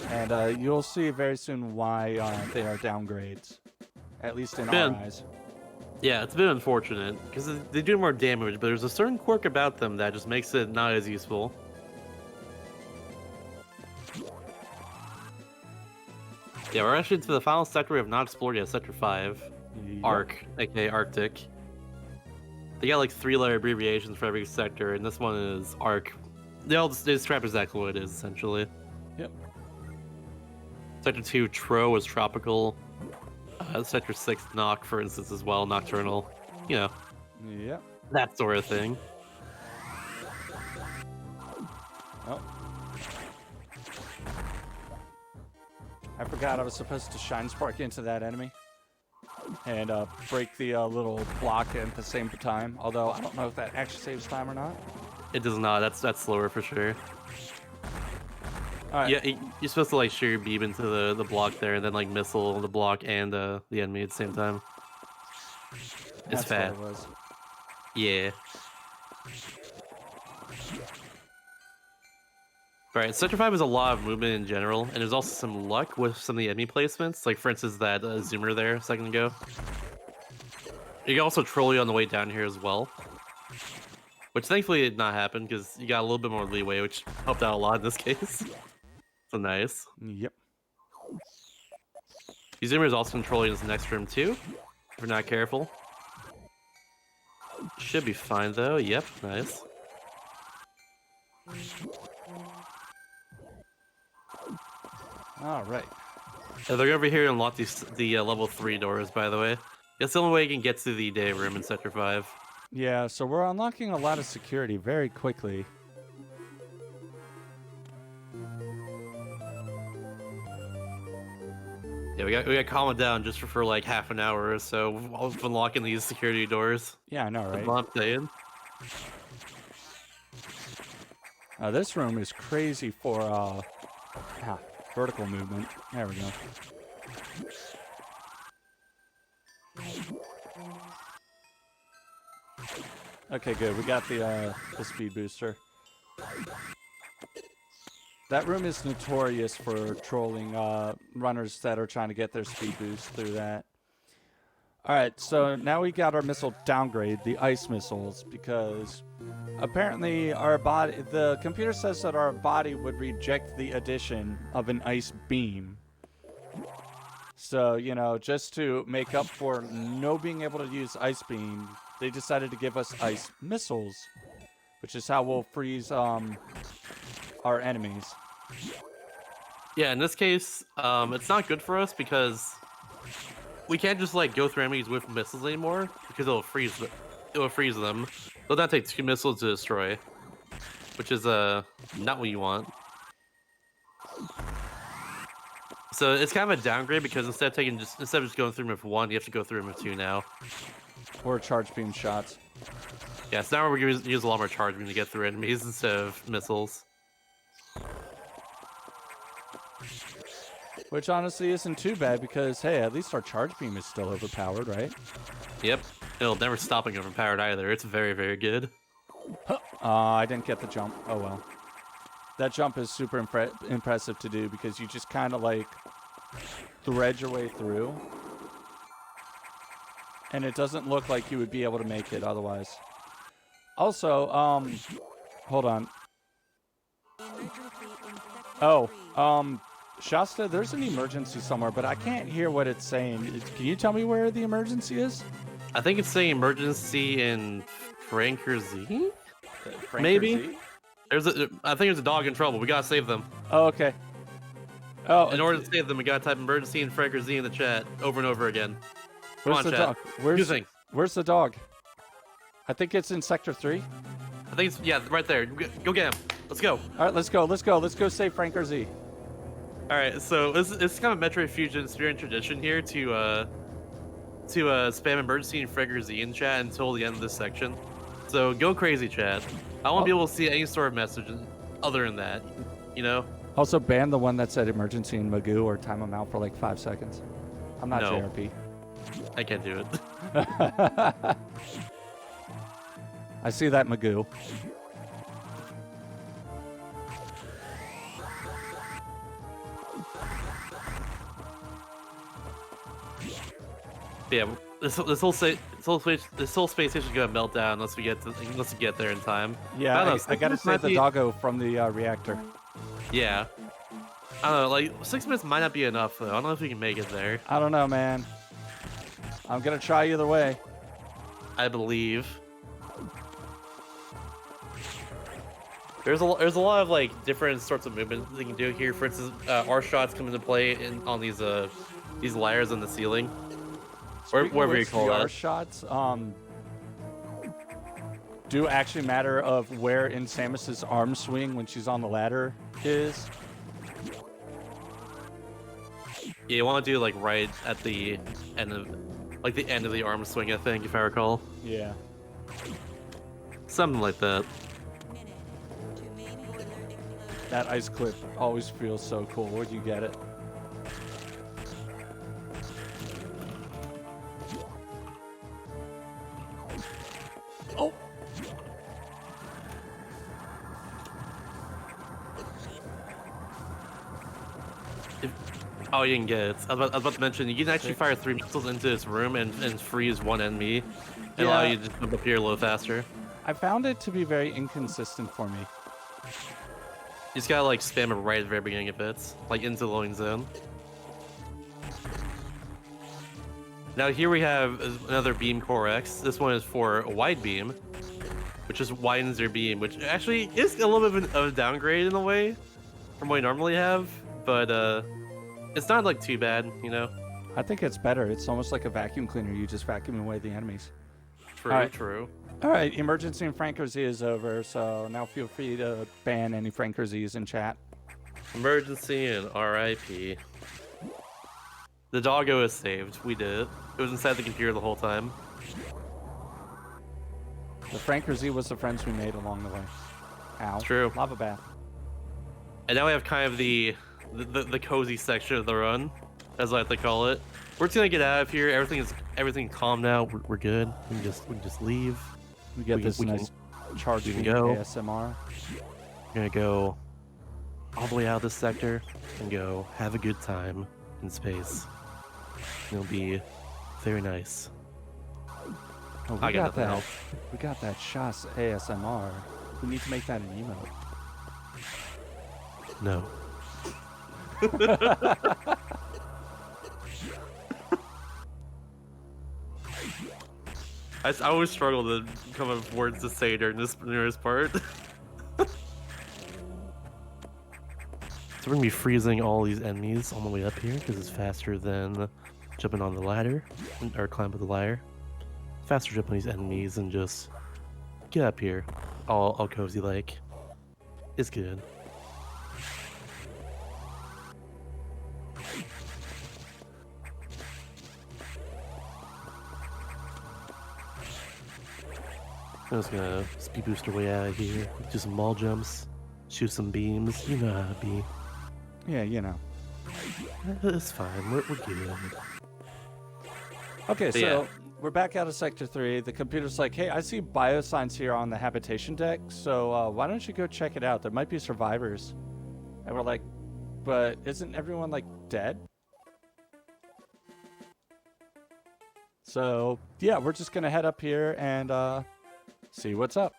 And you'll see very soon why they are downgrades, at least in our eyes. Yeah, it's been unfortunate, because they do more damage, but there's a certain quirk about them that just makes it not as useful. Yeah, we're actually to the final sector we have not explored yet, Sector 5. Yep. Arc, aka Arctic. They got like 3-letter abbreviations for every sector, and this one is Arc. They all just describe exactly what it is, essentially. Yep. Sector 2, Tro, is tropical. Sector 6, Nock, for instance, as well, nocturnal. You know, Yep. that sort of thing. Oh. I forgot I was supposed to Shine Spark into that enemy and break the little block at the same time. Although I don't know if that actually saves time or not. It does not. That's slower for sure. All right. Yeah, you're supposed to like shoot your beam into the block there, and then like missile the block and the enemy at the same time. It's That's fast. what it was. Yeah. Alright, Sector 5 is a lot of movement in general, and there's also some luck with some of the enemy placements, like for instance that zoomer there a second ago. You can also troll you on the way down here as well. Which thankfully did not happen, because you got a little bit more leeway, which helped out a lot in this case. So nice. Yep. The zoomer is also controlling this next room too, if you're not careful. Should be fine though, yep, nice. All right. They're over here to unlock the level 3 doors, by the way. That's the only way you can get to the day room in Sector 5. Yeah, so we're unlocking a lot of security very quickly. Yeah, we got calm down just for like half an hour or so of unlocking these security doors. Yeah, I know, That's right? what I'm saying. This room is crazy for vertical movement. There we go. Okay, good. We got the speed booster. That room is notorious for trolling runners that are trying to get their speed boost through that. Alright, so now we got our missile downgrade, the ice missiles, because apparently the computer says that our body would reject the addition of an ice beam. So, you know, just to make up for no being able to use ice beam, they decided to give us ice missiles, which is how we'll freeze our enemies. Yeah, in this case, it's not good for us because we can't just like go through enemies with missiles anymore because it'll freeze them. It'll not take 2 missiles to destroy, which is not what you want. So it's kind of a downgrade because instead of just going through them with 1, you have to go through them with 2 now. Or charge beam shots. Yeah, so now we're going to use a lot more charge beam to get through enemies instead of missiles. Which honestly isn't too bad because, hey, at least our charge beam is still overpowered, right? Yep. It'll never stop being overpowered either. It's very, very good. I didn't get the jump. Oh well. That jump is super impressive to do because you just kind of like thread your way through. And it doesn't look like you would be able to make it otherwise. Also, hold on. Oh, Shasta, there's an emergency somewhere, but I can't hear what it's saying. Can you tell me where the emergency is? I think it's saying emergency in Frankerzy? Frankerzy? Maybe? I think there's a dog in trouble. We gotta save them. Oh, okay. Oh, In order to save them, we gotta type emergency in Frankerzy in the chat over and over again. Come where's on, the chat. dog? Where's the dog? I think it's in Sector 3. I think it's, yeah, right there. Go get him. Let's go. All right, let's go. Let's go save Frankerzy. All right, so it's kind of Metroid Fusion spirit and tradition here to spam emergency and Frankerzy in chat until the end of this section. So go crazy, chat. I want to be able to see any sort of message other than that, you know? Also ban the one that said emergency in Magoo or time them out for like 5 seconds. I'm not No. JRP. I can't do it. I see that Magoo. Yeah, this whole space station is gonna melt down unless we get there in time. Yeah, I I gotta save the doggo from the reactor. Yeah. I don't know, like 6 minutes might not be enough though. I don't know if we can make it there. I don't know, man. I'm gonna try either way. I believe. There's a lot of like different sorts of movements you can do here. For instance, our shots come into play on these layers on the ceiling. Or whatever you call VR that. shots do actually matter of where in Samus's arm swing when she's on the ladder is. Yeah, you want to do like right at the end of the arm swing, I think, if I recall. Yeah. Something like that. That ice clip always feels so cool when you get it. Oh! Oh, you can get it. I was about to mention, you can actually fire 3 missiles into this room and freeze one enemy and allow you to jump up here a little faster. I found it to be very inconsistent for me. You just gotta like spam it right at the very beginning of it, like into the loading zone. Now here we have another beam core X. This one is for a wide beam, which just widens your beam, which actually is a little bit of a downgrade in a way from what you normally have, but it's not like too bad, you know? I think it's better. It's almost like a vacuum cleaner. You just vacuum away the enemies. True, All right. true. All right, emergency and Frankerzy is over, so now feel free to ban any Frankerzys in chat. Emergency and RIP. The doggo is saved. We did it. It was inside the computer the whole time. The Frankerzy was the friends we made along the way. Ow. True. Lava bath. And now we have kind of the cozy section of the run, as I like to call it. We're just gonna get out of here. Everything calm now. We're good. We can just leave. We get this nice charging go. ASMR. We're gonna go all the way out of this sector and go have a good time in space. It'll be very nice. Oh, we I got got nothing that. else. We got that Shas ASMR. We need to make that an emote. No. I always struggle to come up with words to say during this part. So we're gonna be freezing all these enemies on the way up here because it's faster than jumping on the ladder or climb up the ladder. Faster jump on these enemies and just get up here, all cozy like. It's good. I'm just gonna speed boost our way out of here. Do some wall jumps, shoot some beams. You know how to be. Yeah, you know. It's fine. We're good. Okay, But so yeah. we're back out of Sector 3. The computer's like, hey, I see biosigns here on the habitation deck, so why don't you go check it out? There might be survivors. And we're like, but isn't everyone, like, dead? So, yeah, we're just going to head up here and see what's up.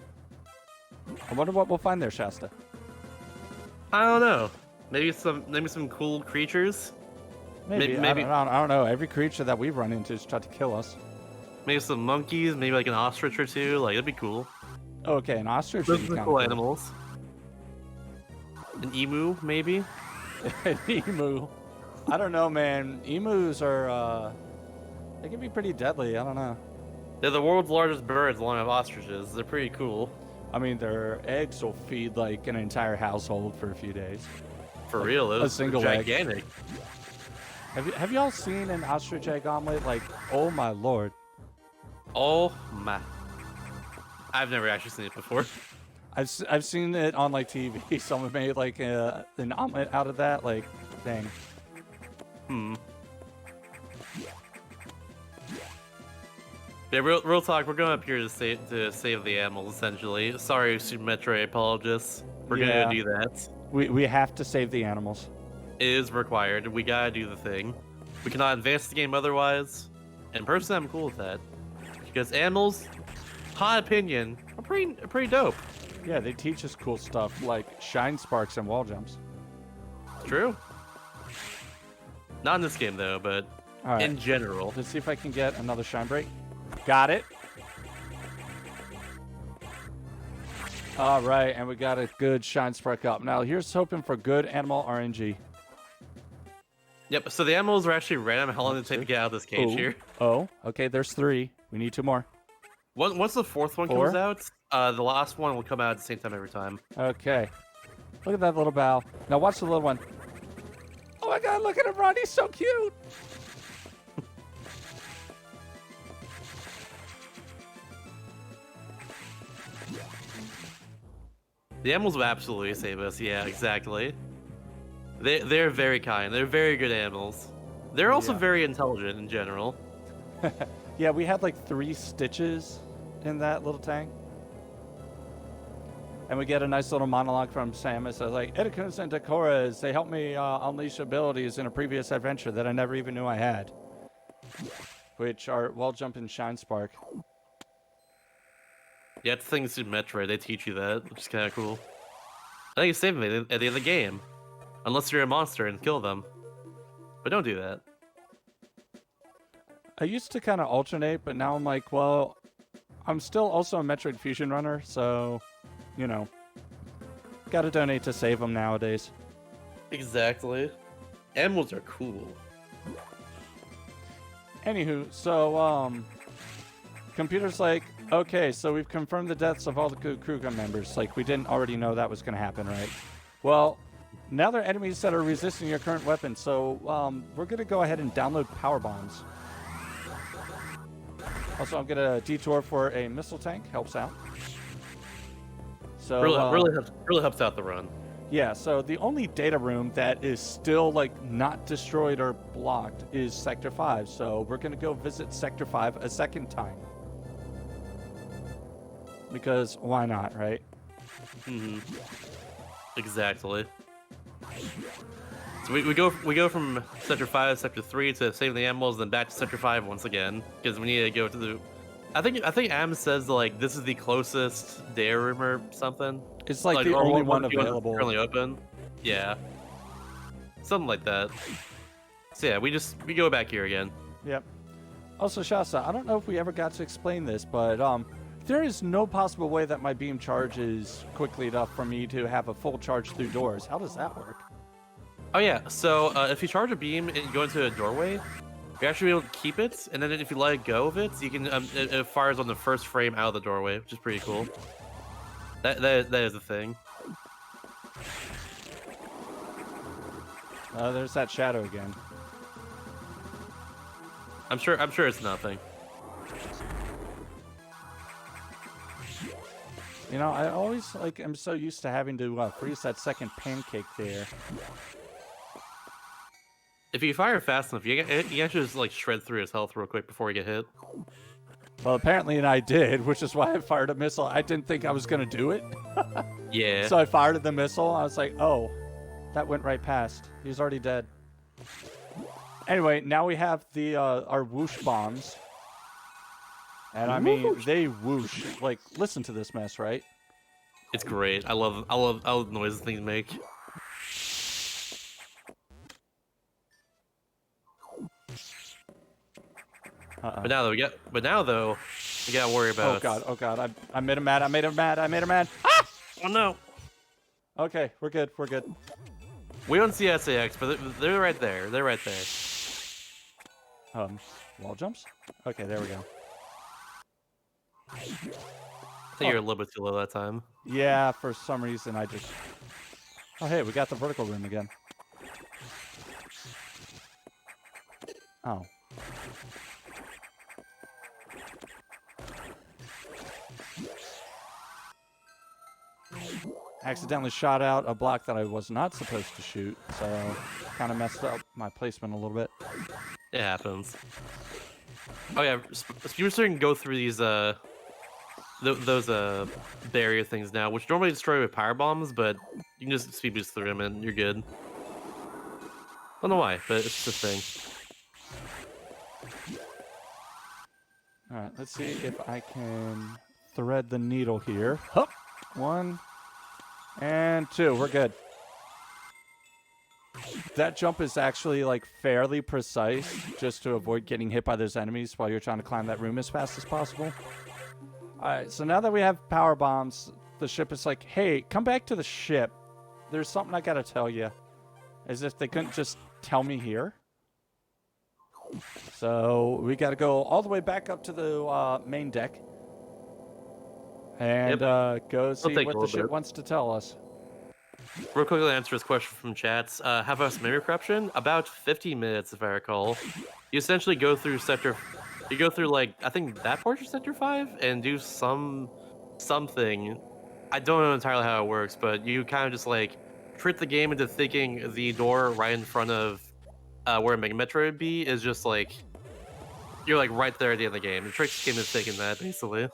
I wonder what we'll find there, Shasta. I don't know. Maybe some cool creatures. Maybe. Maybe- I don't know. Every creature that we've run into has tried to kill us. Maybe some monkeys. Maybe like an ostrich or two. Like that'd be cool. Okay, an ostrich Those would be are kinda cool cool. animals. An emu, maybe. An emu. I don't know, man. Emus are, they can be pretty deadly. I don't know. They're the world's largest birds, along with ostriches. They're pretty cool. I mean, their eggs will feed, like, an entire household for a few days. For Like, real, a those single are egg. gigantic. Have y'all seen an ostrich egg omelet? Like, oh my lord. Oh my! I've never actually seen it before. I've seen it on, like, TV. Someone made, like, an omelet out of that. Like, dang. Yeah, real talk. We're going up here to save the animals, essentially. Sorry, Super Metroid apologists. We're Yeah. gonna do that. We have to save the animals. It is required. We gotta do the thing. We cannot advance the game otherwise. And personally, I'm cool with that because animals, hot opinion, are pretty dope. Yeah, they teach us cool stuff like shine sparks and wall jumps. It's true. Not in this game though, but All right. in general. Let's see if I can get another shine break. Got it. All right, and we got a good shine spark up. Now, here's hoping for good animal RNG. Yep. So the animals are actually random. How long did it take to get out of this cage here? Oh, okay, there's 3. We need 2 more. Once the fourth one 4? comes out, the last one will come out at the same time every time. Okay. Look at that little bow. Now watch the little one. Oh my god, look at him run. He's so cute. The animals will absolutely save us. Yeah, exactly. They're very kind. They're very good animals. They're also Yeah. very intelligent in general. Yeah, we had like 3 stitches in that little tank. And we get a nice little monologue from Samus. Says like, Edicus and Decoras, they helped me unleash abilities in a previous adventure that I never even knew I had. Which are wall jump and shine spark. Yeah, it's the thing to Metroid. They teach you that, which is kind of cool. I think you save them at the end of the game. Unless you're a monster and kill them. But don't do that. I used to kind of alternate, but now I'm like, well, I'm still also a Metroid Fusion runner, so, you know, gotta donate to save them nowadays. Exactly. Animals are cool. Anywho, so, computer's like, okay, so we've confirmed the deaths of all the crew members. Like, we didn't already know that was gonna happen, right? Well, now there are enemies that are resisting your current weapon, so, we're gonna go ahead and download power bombs. Also, I'm gonna detour for a missile tank. Helps out. So Really helps out the run. yeah. So the only data room that is still like not destroyed or blocked is Sector 5. So we're gonna go visit Sector 5 a second time. Because why not, right? Exactly. So we go from Sector 5 to Sector 3 to save the animals, then back to Sector 5 once again because we need to go to the. I think Am says like this is the closest dare room or something. It's like the or only one of the ones that's available. currently open. Yeah. Something like that. So yeah, we go back here again. Yep. Also, Shasta, I don't know if we ever got to explain this, but there is no possible way that my beam charges quickly enough for me to have a full charge through doors. How does that work? Oh yeah, so if you charge a beam and you go into a doorway, you're actually able to keep it, and then if you let it go of it, you can it fires on the first frame out of the doorway, which is pretty cool. That is a thing. There's that shadow again. I'm sure it's nothing. You know, I always like am so used to having to freeze that second pancake there. If you fire fast enough, you actually just like shred through his health real quick before you get hit. Well, apparently, and I did, which is why I fired a missile. I didn't think I was gonna do it, Yeah. so I fired the missile. I was like, oh, that went right past. He's already dead. Anyway, now we have the our whoosh bombs. And I mean, they whoosh. Like, listen to this mess, right? It's great. I love the noises things make. But now though, we gotta worry about. Oh god! I made him mad. I made him mad. I made him mad. Ah! Oh no. Okay, we're good. We're good. We don't see SAX, but they're right there. They're right there. Wall jumps. Okay, there we go. I think you're a little bit too low that time. Yeah, for some reason I just... Oh, hey, we got the vertical room again. Oh. Accidentally shot out a block that I was not supposed to shoot, so kind of messed up my placement a little bit. It happens. Oh yeah, Spewster can go through these those barrier things now, which normally destroy with power bombs, but you can just speed boost through them and you're good. I don't know why, but it's just a thing. All right, let's see if I can thread the needle here. Hup! 1 and 2. We're good. That jump is actually like fairly precise, just to avoid getting hit by those enemies while you're trying to climb that room as fast as possible. Alright, so now that we have power bombs, the ship is like, hey, come back to the ship. There's something I gotta tell you. As if they couldn't just tell me here. So we gotta go all the way back up to the main deck. And go see what the ship wants to tell us. Real quickly, answer this question from chats. Have us memory corruption? About 15 minutes, if I recall. You essentially go through you go through like I think that portion of Sector 5 and do something. I don't know entirely how it works, but you kind of just like trick the game into thinking the door right in front of where a Mega Metroid would be is just like you're like right there at the end of the game. The trick game is thinking that basically.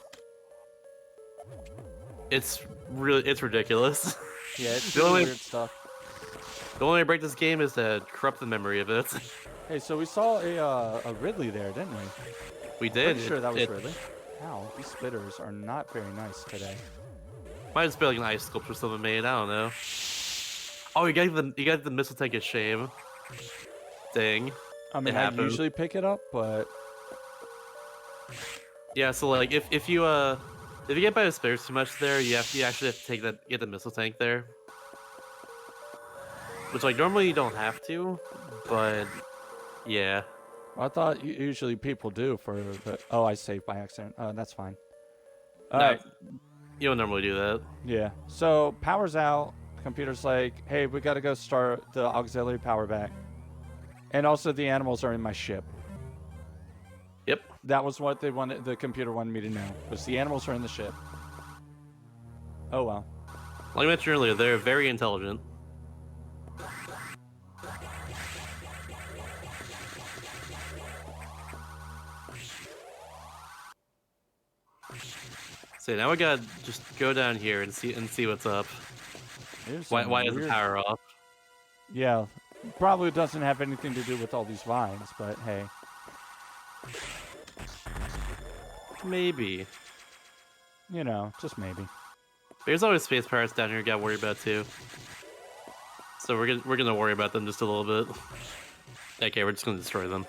It's ridiculous. Yeah, it's really weird stuff. The only way to break this game is to corrupt the memory of it. Hey, so we saw a Ridley there, didn't we? We did. Pretty sure that was Ridley. Ow, these spitters are not very nice today. Might just be like an ice sculpture someone made. I don't know. Oh, you got the missile tank of shame. Dang. I mean, I usually pick it up, but yeah. So like, if you get by the spares too much there, you actually have to get the missile tank there. Which like normally you don't have to, but yeah. I thought usually people do for the... Oh, I saved by accident. That's fine. All no, right. You don't normally do that. Yeah. So power's out. Computer's like, hey, we got to go start the auxiliary power back. And also the animals are in my ship. Yep. That was what they wanted. The computer wanted me to know. Was the animals are in the ship. Oh well. Like I mentioned earlier, they're very intelligent. So now we gotta just go down here and see what's up. Why is the power off? Yeah, probably doesn't have anything to do with all these vines, but hey. Maybe. You know, just maybe. There's always space pirates down here you gotta worry about too. So we're gonna worry about them just a little bit. Okay, we're just gonna destroy them.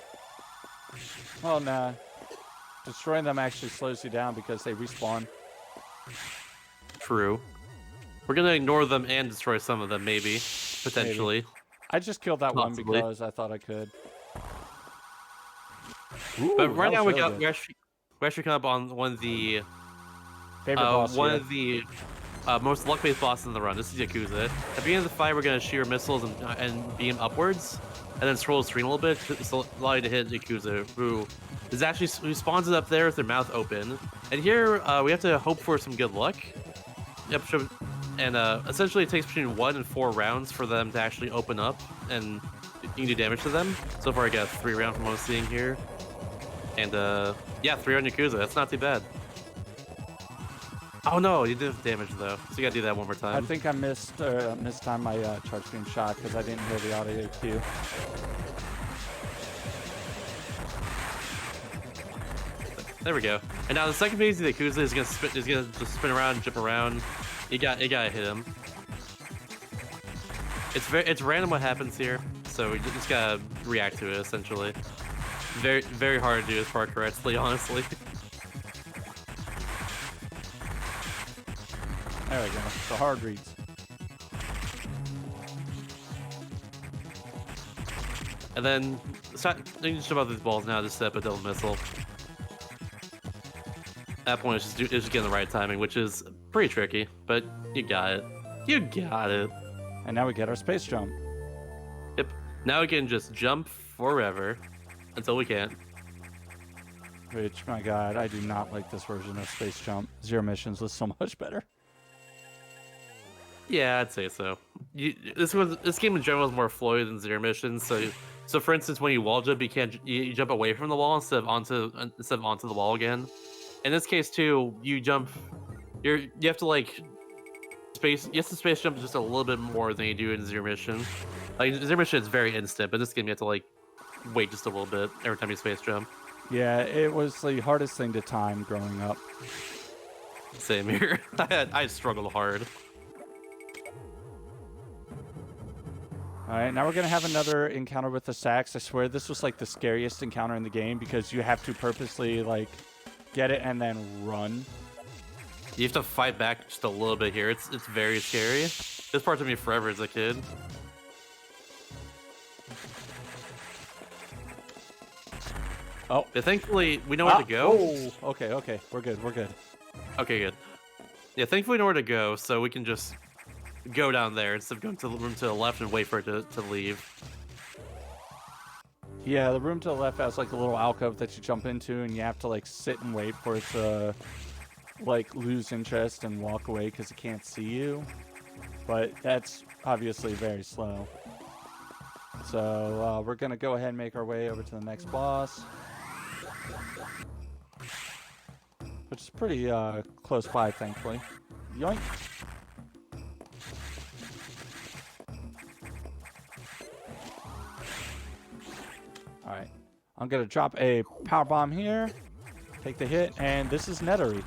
Well, nah. Destroying them actually slows you down because they respawn. True. We're gonna ignore them and destroy some of them, maybe. Potentially. Maybe. I just killed that one Possibly. because I thought I could. Ooh, But right that now was we're really actually coming up on one of the favorite boss here. most luck-based bosses in the run. This is Yakuza. At the beginning of the fight, we're gonna shear missiles and beam upwards, and then scroll the screen a little bit to allow you to hit Yakuza, who spawns it up there with their mouth open. And here we have to hope for some good luck. Yep, and essentially it takes between 1 and 4 rounds for them to actually open up, and you can do damage to them. So far I got 3 rounds from what I'm seeing here. And yeah, 3 on Yakuza, that's not too bad. Oh no, you did damage though, so you gotta do that one more time. I think I mistimed my charge beam shot because I didn't hear the audio cue. There we go. And now the second phase of the Yakuza is gonna just spin around, jump around. You gotta hit him. It's random what happens here, so we just gotta react to it essentially. Very hard to do this part correctly, honestly. There we go. The hard reads. And then you can just jump out these balls now, just set up a double missile. At that point, it's just getting the right timing, which is pretty tricky, but you got it. You got it. And now we get our space jump. Yep. Now we can just jump forever until we can't. Which, my god, I do not like this version of Space Jump. Zero Missions was so much better. Yeah, I'd say so. This game in general is more flowy than Zero Missions. So for instance, when you wall jump, you jump away from the wall instead of onto the wall again. In this case too, you have to like space jump just a little bit more than you do in Zero Mission. Like Zero Mission is very instant, but this game you have to like wait just a little bit every time you space jump. Yeah, it was the hardest thing to time growing up. Same here. I struggled hard. Alright, now we're going to have another encounter with the sax. I swear this was like the scariest encounter in the game because you have to purposely like get it and then run. You have to fight back just a little bit here. It's very scary. This part took me forever as a kid. Oh. But thankfully, we know where to go. Oh, okay. We're good. Okay, good. Yeah, thankfully we know where to go, so we can just go down there instead of going to the room to the left and wait for it to leave. Yeah, the room to the left has like a little alcove that you jump into, and you have to like sit and wait for it to like lose interest and walk away because it can't see you. But that's obviously very slow. So we're gonna go ahead and make our way over to the next boss, which is pretty close by, thankfully. Yoink! Alright, I'm gonna drop a power bomb here, take the hit, and this is Nettery.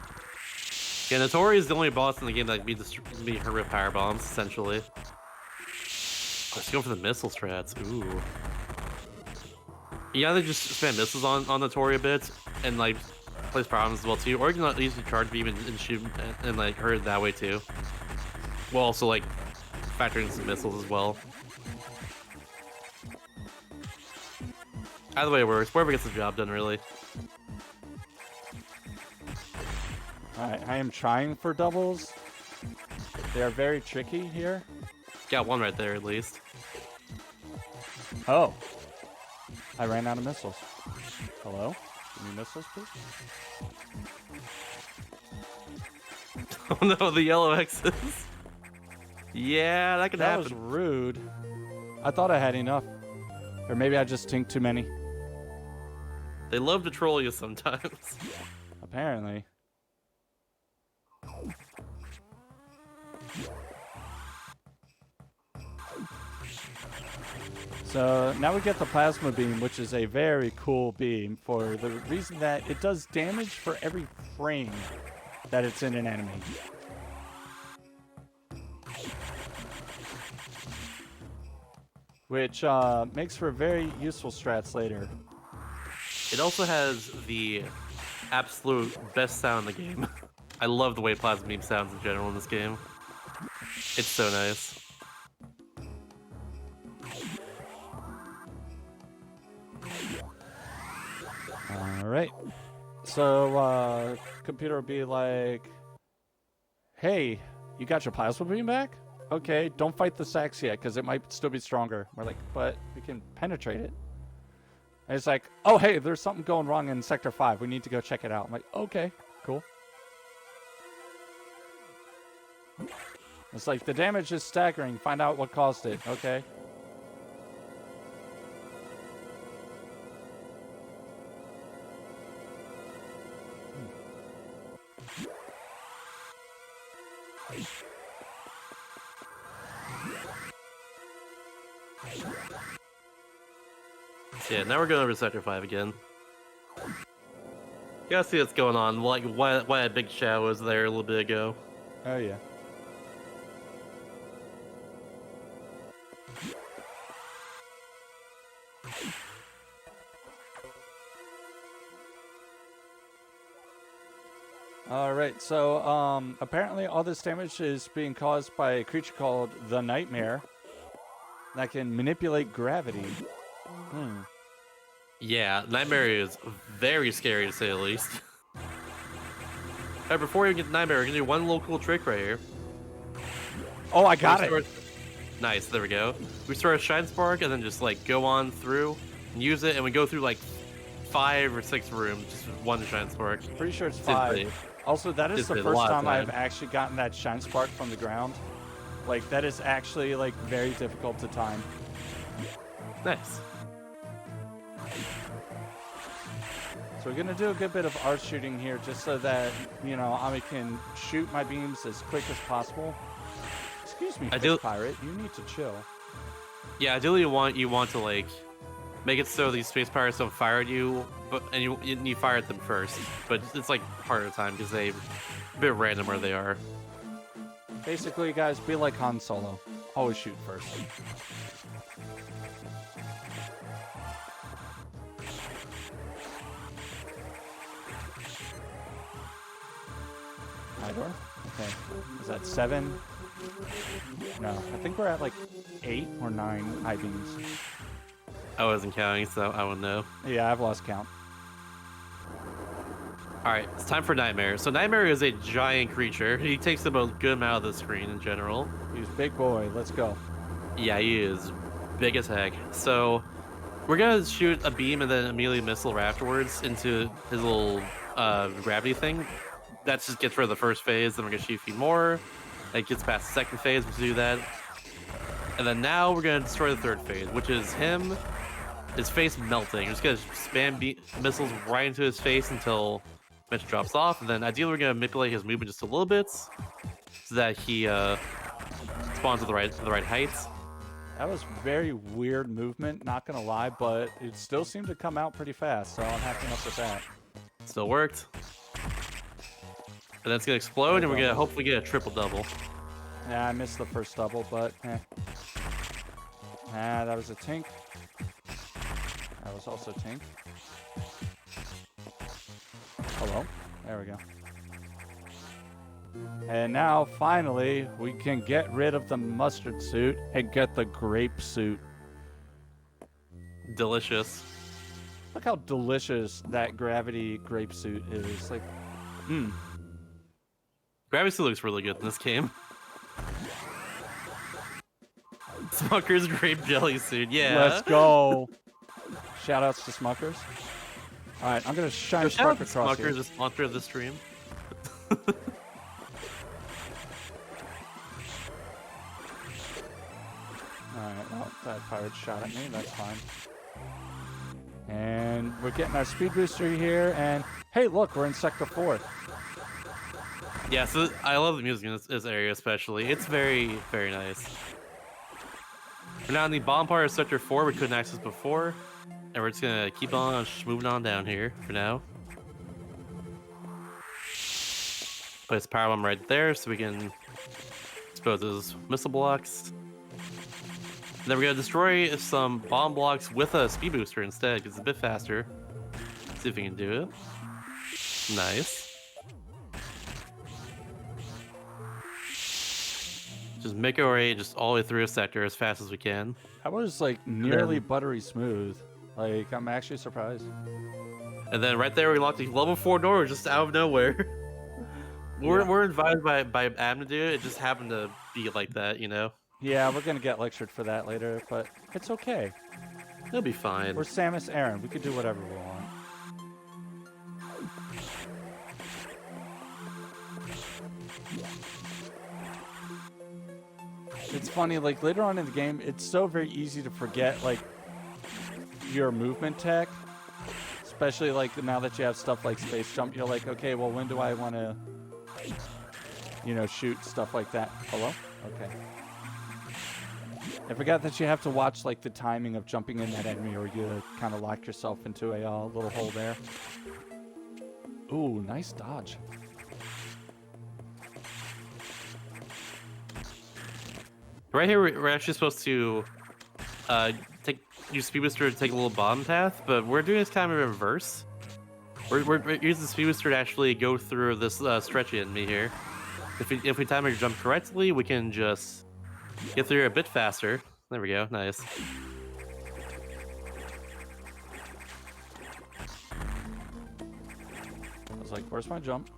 Yeah, Notori is the only boss in the game that can be her with power bombs, essentially. Oh, she's going for the missile strats. Ooh. You either just spam missiles on Notori a bit and like place power bombs as well too, or you can use the charge beam and shoot and like hurt it that way too. While also like factoring some missiles as well. Either way it works. Wherever gets the job done, really. Alright, I am trying for doubles. They are very tricky here. Got one right there at least. Oh. I ran out of missiles. Hello? Give me missiles, please? Oh no, the yellow X's. Yeah, that could happen. That was rude. I thought I had enough. Or maybe I just think too many. They love to troll you sometimes. Apparently. So now we get the plasma beam, which is a very cool beam for the reason that it does damage for every frame that it's in an enemy. Which makes for very useful strats later. It also has the absolute best sound in the game. I love the way plasma beam sounds in general in this game. It's so nice. right. So, computer will be like, hey, you got your plasma beam back? Okay, don't fight the sacks yet, because it might still be stronger. We're like, but we can penetrate it. And it's like, oh, hey, there's something going wrong in Sector 5. We need to go check it out. I'm like, okay, cool. It's like, the damage is staggering. Find out what caused it. Okay. Yeah, now we're going over to Sector 5 again. You gotta see what's going on, like why that big shadow was there a little bit ago. Oh, yeah. Alright, so, apparently all this damage is being caused by a creature called the Nightmare that can manipulate gravity. Yeah, Nightmare is very scary to say the least. Alright, before you get Nightmare, we're gonna do one little cool trick right here. Oh, I got it! Nice, there we go. We start a Shine Spark and then just like go on through and use it, and we go through like 5 or 6 rooms, just one Shine Spark. Pretty sure it's 5. Also, that is the a first lot of time I've time. actually gotten that Shine Spark from the ground. Like, that is actually, like, very difficult to time. Nice. So we're gonna do a good bit of art shooting here, just so that, you know, Ami can shoot my beams as quick as possible. Excuse me, Fish Pirate, you need to chill. Yeah, ideally you want to like make it so these space pirates don't fire at you, but you fire at them first. But it's like part of the time because they're a bit random where they are. Basically, guys, be like Han Solo. Always shoot first. High door? Okay. Is that 7? No, I think we're at like 8 or 9 high beams. I wasn't counting, so I wouldn't know. Yeah, I've lost count. Alright, it's time for Nightmare. So Nightmare is a giant creature. He takes up a good amount of the screen in general. He's big boy. Let's go. Yeah, he is big as heck. So we're gonna shoot a beam and then immediately missile right afterwards into his little gravity thing. That just gets rid of the first phase, then we're gonna shoot a few more. It gets past the second phase, we'll do that. And then now we're gonna destroy the third phase, which is his face melting. We're just gonna spam missiles right into his face until Mitch drops off, and then ideally we're gonna manipulate his movement just a little bit so that he spawns at the right heights. That was very weird movement, not gonna lie, but it still seemed to come out pretty fast, so I'm happy enough with that. Still worked. And then it's gonna explode, and we're gonna hopefully get a triple double. Yeah, I missed the first double, but eh. Ah, that was a tink. That was also tink. Hello. There we go. And now, finally, we can get rid of the mustard suit and get the grape suit. Delicious. Look how delicious that gravity grape suit is. Like, Gravity suit looks really good in this game. Smucker's grape jelly suit, yeah. let's go. Shoutouts to Smuckers. All right, I'm gonna shine spark across here. Smucker's the sponsor of the stream. Alright, well, that pirate shot at me, that's fine. And we're getting our speed booster here, and hey, look, we're in Sector 4. Yeah, so I love the music in this area especially. It's very, very nice. We're now in the bottom part of Sector 4 we couldn't access before, and we're just gonna keep on moving on down here for now. Place a power bomb right there so we can expose those missile blocks. And then we're gonna destroy some bomb blocks with a speed booster instead, because it's a bit faster. Let's see if we can do it. Nice. Just make our way just all the way through a sector as fast as we can. That was like nearly buttery smooth. Like, I'm actually surprised. And then right there we locked the level 4 door just out of nowhere. We're advised by Adam to do it. It just happened to be like that, you know. Yeah, we're gonna get lectured for that later, but it's okay. It'll be fine. We're Samus Aran. We can do whatever we want. It's funny, like later on in the game, it's so very easy to forget like your movement tech. Especially like now that you have stuff like space jump, you're like, okay, well when do I want to, you know, shoot stuff like that? Hello? Okay. I forgot that you have to watch like the timing of jumping in that enemy, or you kind of lock yourself into a little hole there. Ooh, nice dodge. Right here, we're actually supposed to use Speed Booster to take a little bomb path, but we're doing this kind of in reverse. We're using the Speed Booster to actually go through this stretchy enemy here. If we time our jump correctly, we can just get through a bit faster. There we go, nice. I was like, where's my jump?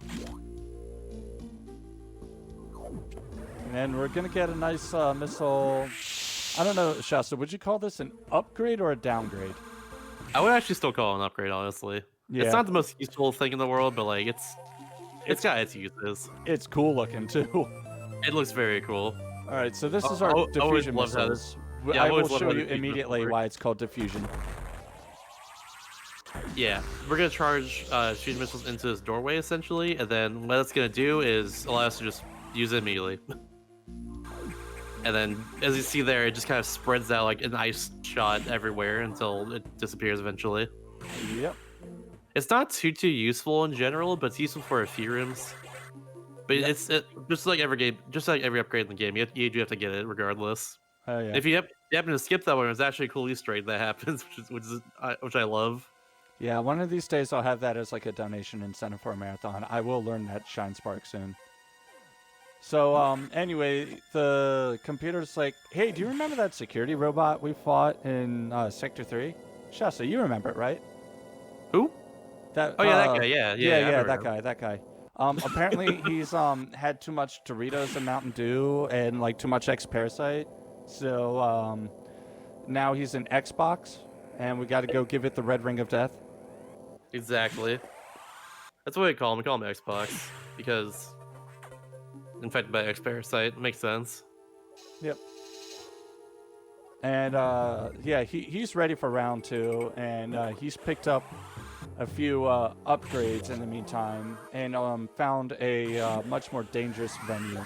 And we're gonna get a nice missile. I don't know, Shasta, would you call this an upgrade or a downgrade? I would actually still call it an upgrade, honestly. Yeah. It's not the most useful thing in the world, but like it's got its uses. It's cool looking too. It looks very cool. All right, so this is our diffusion missiles. Yeah, I will show you immediately why it's called diffusion. Yeah, we're gonna charge shooting missiles into this doorway essentially, and then what it's gonna do is allow us to just use it immediately. And then, as you see there, it just kind of spreads out like an ice shot everywhere until it disappears eventually. Yep. It's not too useful in general, but it's useful for a few rooms. But yep. it's just like every game, just like every upgrade in the game, you do have to get it regardless. Oh yeah. If you happen to skip that one, it's actually a cool Easter egg that happens, which I love. Yeah, one of these days I'll have that as like a donation incentive for a marathon. I will learn that Shine Spark soon. So, anyway, the computer's like, hey, do you remember that security robot we fought in Sector 3? Shasta, you remember it, right? Who? That, oh, yeah, that guy, yeah, that guy. Apparently, he's had too much Doritos and Mountain Dew and, like, too much X-Parasite. So, now he's in Xbox, and we got to go give it the red ring of death. Exactly. That's what we call him. We call him Xbox, because... infected by X-Parasite. Makes sense. Yep. And, yeah, he's ready for round 2, and he's picked up a few upgrades in the meantime, and found a much more dangerous venue.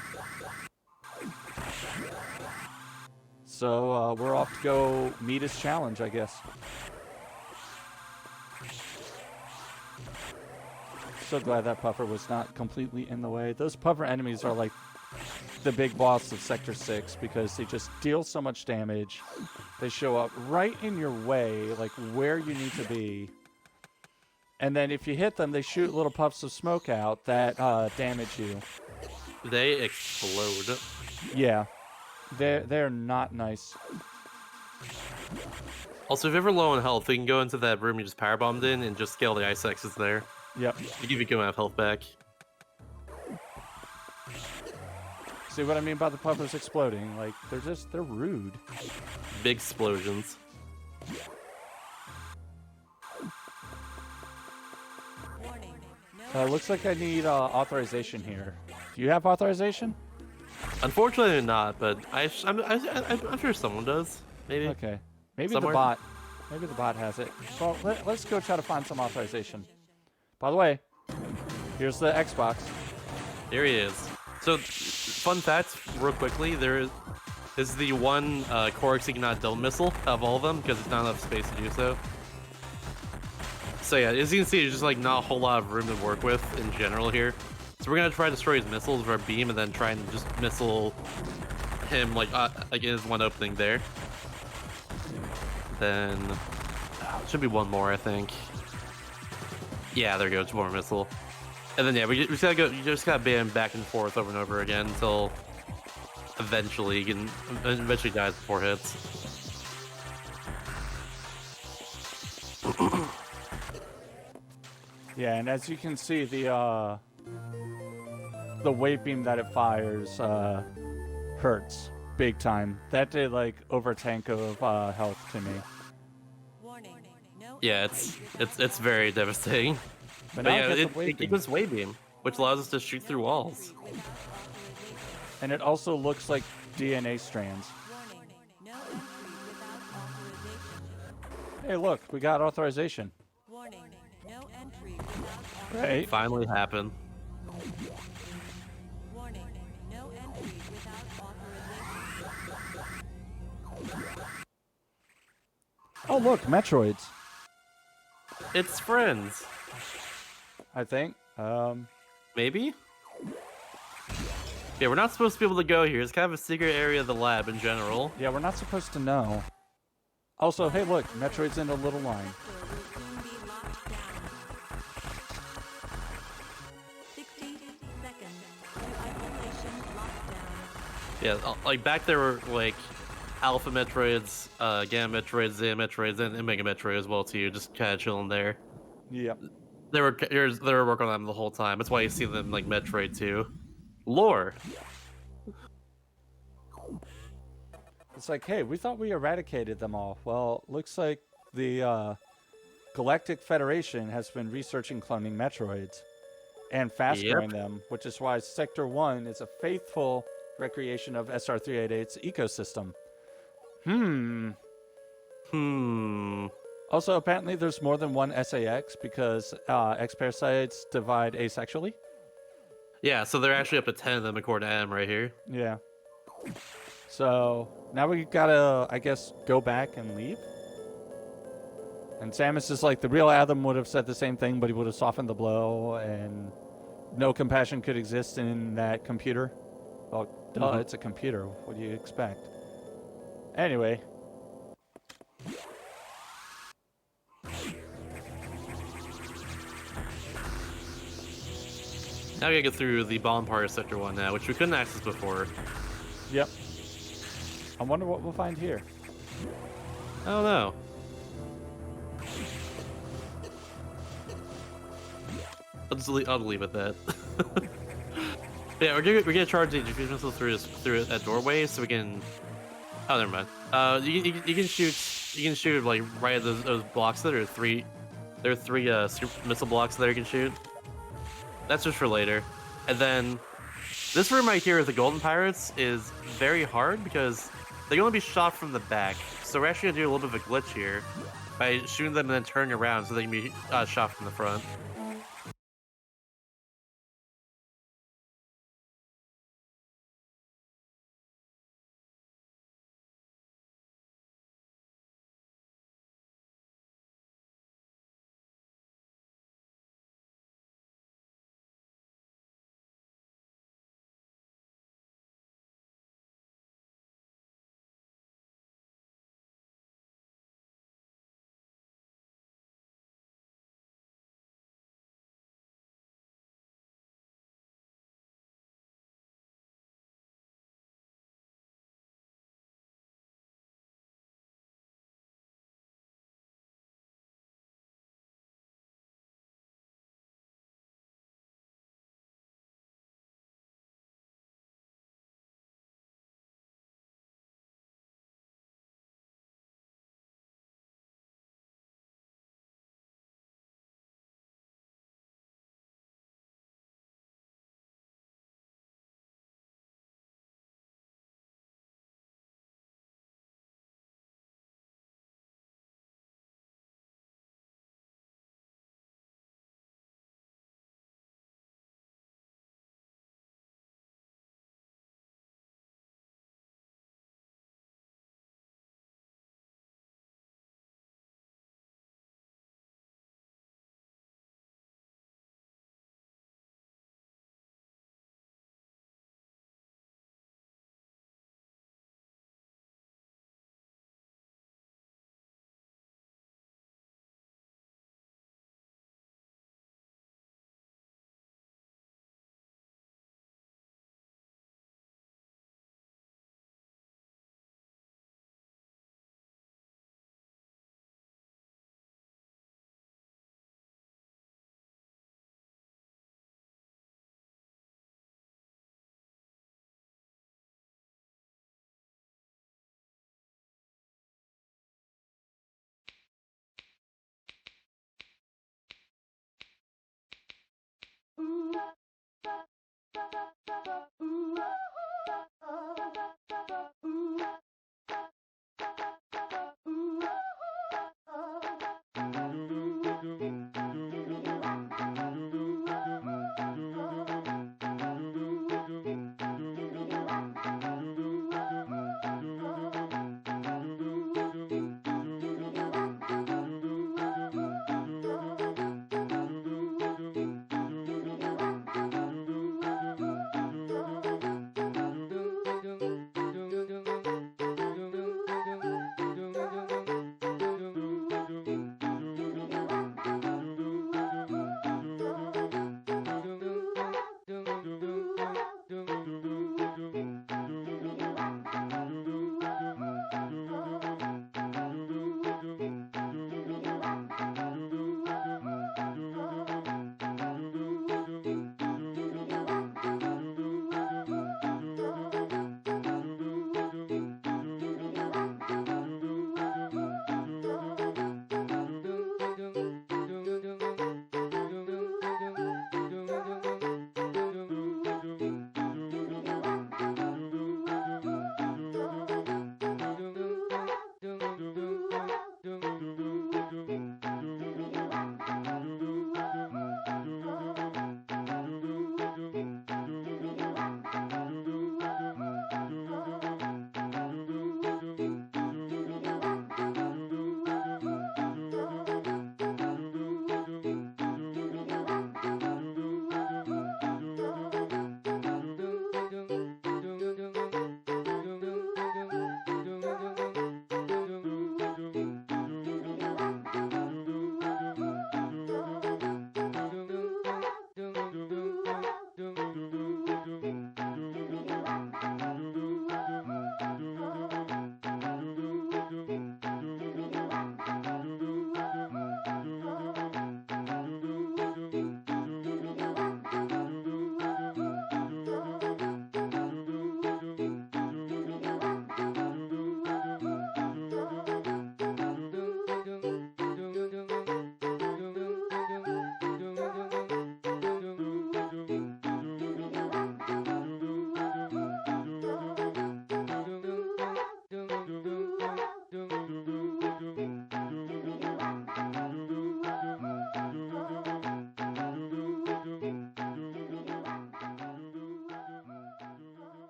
So, we're off to go meet his challenge, I guess. So glad that puffer was not completely in the way. Those puffer enemies are like the big boss of Sector 6 because they just deal so much damage. They show up right in your way, like where you need to be. And then if you hit them, they shoot little puffs of smoke out that damage you. They explode. Yeah. They're not nice. Also, if you're ever low on health, you can go into that room you just powerbombed in and just scale the ice axes there. Yep. You give you good amount of health back. See what I mean by the puffers exploding? Like, they're rude. Big explosions. Looks like I need authorization here. Do you have authorization? Unfortunately not, but I'm sure someone does. Maybe. Okay. Maybe somewhere. the bot. Maybe the bot has it. Well, let's go try to find some authorization. By the way, here's the Xbox. There he is. So, fun fact, real quickly, there is the one Corix Dome missile of all of them because there's not enough space to do so. So yeah, as you can see, there's just like not a whole lot of room to work with in general here. So we're gonna try to destroy his missiles with our beam and then try and just missile him like in his one opening there. Then should be one more, I think. Yeah, there goes one more missile. And then yeah, we just gotta go. You just gotta bam back and forth over and over again until eventually he dies before hits. Yeah, and as you can see, the weight beam that it fires hurts big time. That did like over tank of health to me. Yeah, it's very devastating. But But now I yeah, get the it weight it beam, gives wave beam, which allows us to shoot through walls. and it also looks like DNA strands. Hey, look, we got authorization. Right. Finally happened. Oh, look, Metroids. It's friends. I think. Maybe? Yeah, we're not supposed to be able to go here. It's kind of a secret area of the lab in general. Yeah, we're not supposed to know. Also, hey, look, Metroid's in a little line. Yeah, like back there were like Alpha Metroids, Gamma Metroids, Zeta Metroids, and Omega Metroid as well too. Just kind of chilling there. Yep. They were working on them the whole time. That's why you see them like Metroid too. Lore. It's like, hey, we thought we eradicated them all. Well, looks like the Galactic Federation has been researching cloning Metroids and fast growing them, which is why Sector 1 is a faithful recreation of SR388's ecosystem. Also, apparently there's more than one SAX because X-parasites divide asexually. Yeah, so they're actually up to 10 of them according to M right here. Yeah. So now we gotta, I guess, go back and leave. And Samus is like, the real Adam would have said the same thing, but he would have softened the blow, and no compassion could exist in that computer. Well, duh, it's a computer. What do you expect? Anyway. Now we gotta get through the bomb part of Sector 1 now, which we couldn't access before. Yep. I wonder what we'll find here. I don't know. I'll leave it at that. Yeah, we're gonna charge the diffusion missile through that doorway so we can. Oh, never mind. You can shoot like right at those blocks. There are three super missile blocks there you can shoot. That's just for later. And then this room right here with the golden pirates is very hard because they can only be shot from the back. So we're actually gonna do a little bit of a glitch here by shooting them and then turning around so they can be shot from the front.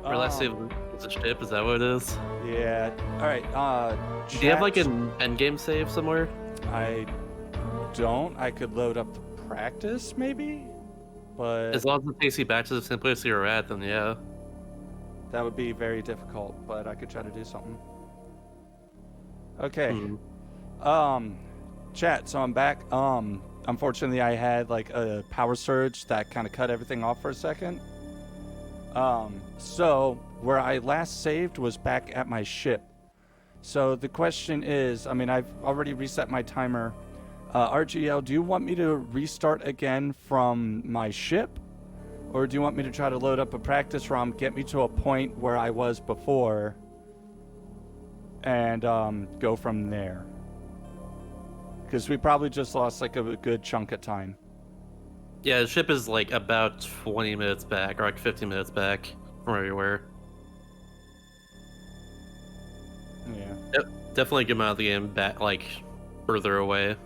Or let's say it's a ship. Is that what it is? Yeah. All right. Do you have like chat, an endgame save somewhere? I don't. I could load up the practice, maybe, but As long as it takes you back to the same place you were at, then yeah. that would be very difficult. But I could try to do something. Okay. Chat. So I'm back. Unfortunately, I had like a power surge that kind of cut everything off for a second. So where I last saved was back at my ship. So the question is, I mean, I've already reset my timer. RGL, do you want me to restart again from my ship? Or do you want me to try to load up a practice ROM, get me to a point where I was before, and go from there? Because we probably just lost like a good chunk of time. Yeah, the ship is like about 20 minutes back, or like 15 minutes back from where you were. Yeah. Yep, definitely a good amount of the game back, like, further away.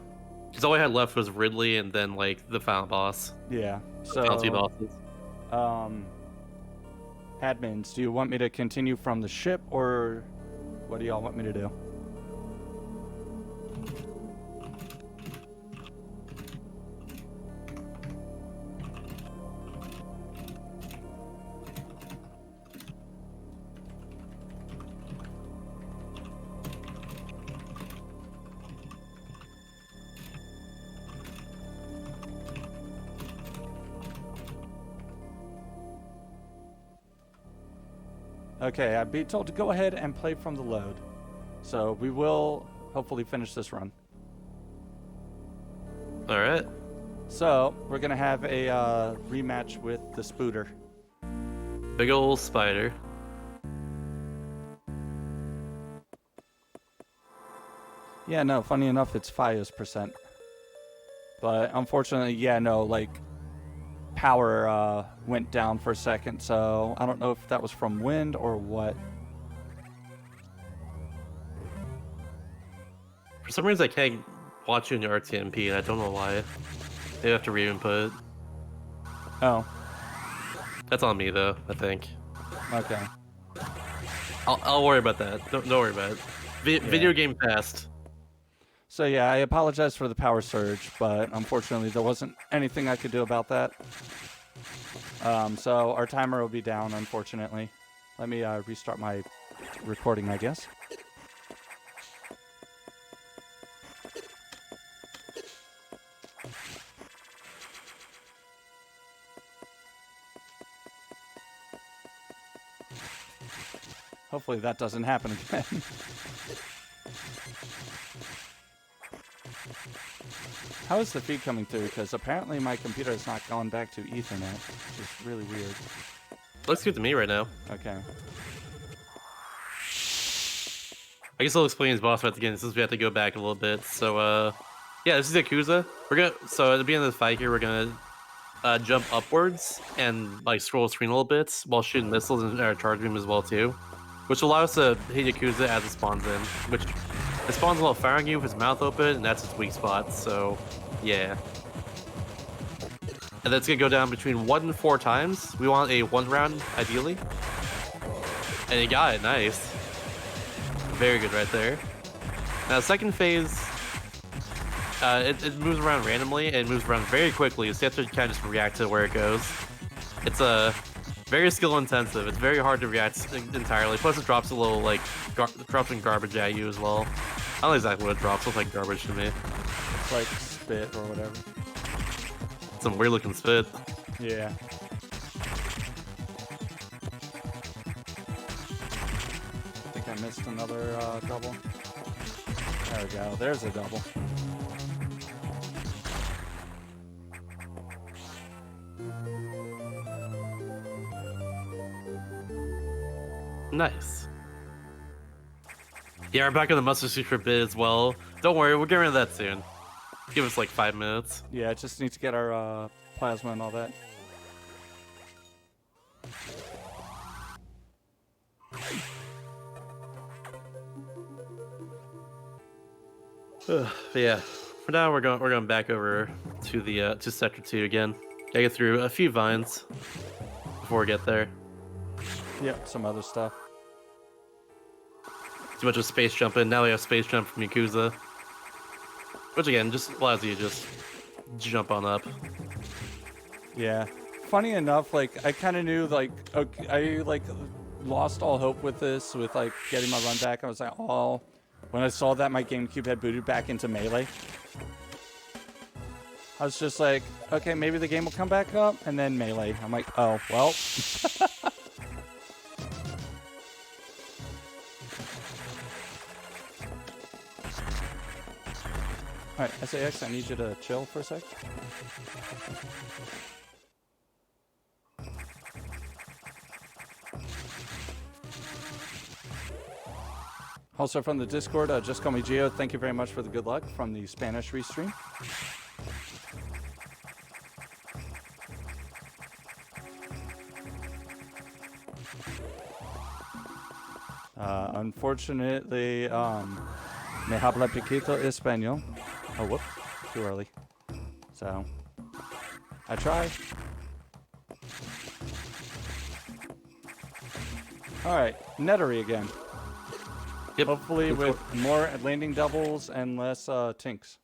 Because all I had left was Ridley and then, like, the final boss. Yeah. Bouncy So, bosses. admins, do you want me to continue from the ship, or what do y'all want me to do? Okay, I'd be told to go ahead and play from the load. So we will hopefully finish this run. All right. So we're gonna have a rematch with the Spooter. Big ol' spider. Yeah, no, funny enough, it's Fios %. But unfortunately, yeah, no, like, power went down for a second, so I don't know if that was from wind or what. For some reason, I can't watch you in your RTMP, and I don't know why. They have to re-input. Oh, That's on me, though, I think. okay. I'll worry about that. Don't worry about it. Video game fast. So yeah, I apologize for the power surge, but unfortunately there wasn't anything I could do about that. So our timer will be down, unfortunately. Let me restart my recording, I guess. Hopefully that doesn't happen again. How is the feed coming through? Because apparently my computer has not gone back to Ethernet, which is really weird. Looks good to me right now. Okay. I guess I'll explain his boss fight again since we have to go back a little bit. So, yeah, this is Yakuza. So at the beginning of the fight here, we're gonna jump upwards and like scroll the screen a little bit while shooting missiles in our charge beam as well too, which will allow us to hit Yakuza as it spawns in. Which it spawns while firing you with his mouth open, and that's its weak spot. So, yeah. And that's gonna go down between 1 and 4 times. We want a 1 round ideally, and you got it. Nice. Very good right there. Now, second phase, it moves around randomly and it moves around very quickly, so you have to kind of just react to where it goes. It's very skill intensive. It's very hard to react entirely. Plus, it drops a little like drops some garbage at you as well. I don't know exactly what it drops. It's like garbage to me. It's like spit or whatever. Some weird looking spit. Yeah. I think I missed another double. There we go. There's a double. Nice. Yeah, we're back on the mustard suit for a bit as well. Don't worry, we'll get rid of that soon. Give us like 5 minutes. Yeah, just need to get our plasma and all that. But yeah, for now we're going back over to the to Sector 2 again. Gotta get through a few vines before we get there. Yep, some other stuff. Too much of space jumping. Now we have space jump from Yakuza, which again just allows you to just jump on up. Yeah. Funny enough, like I kind of knew, like okay, I like lost all hope with this, with like getting my run back. I was like, oh, when I saw that my GameCube had booted back into Melee, I was just like, okay, maybe the game will come back up, and then Melee. I'm like, oh well. Alright, SAX, I need you to chill for a sec. Also from the Discord, just call me Gio. Thank you very much for the good luck from the Spanish restream. Unfortunately, me habla poquito español. Oh, whoop, too early. So, I try. All right, Nettery again. Yep. Hopefully with more landing doubles and less tinks.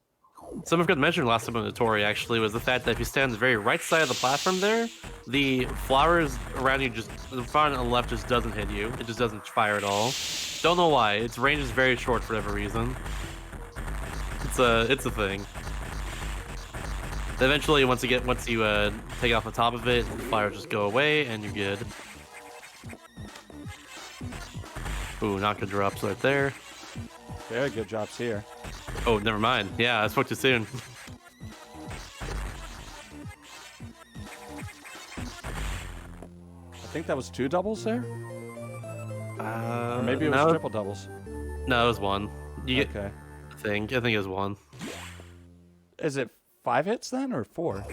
Something I forgot to mention last time on the Tori actually was the fact that if you stand on the very right side of the platform there, the flowers around you just the front and the left just doesn't hit you. It just doesn't fire at all. Don't know why. Its range is very short for whatever reason. It's a thing. Eventually, once you take off the top of it, the flowers just go away and you're good. Ooh, not good drops right there. Very good drops here. Oh, never mind. Yeah, I spoke too soon. I think that was 2 doubles there? Or maybe it was no, triple doubles. No, it was 1. You get, Okay. I think it was 1. Is it 5 hits then, or 4?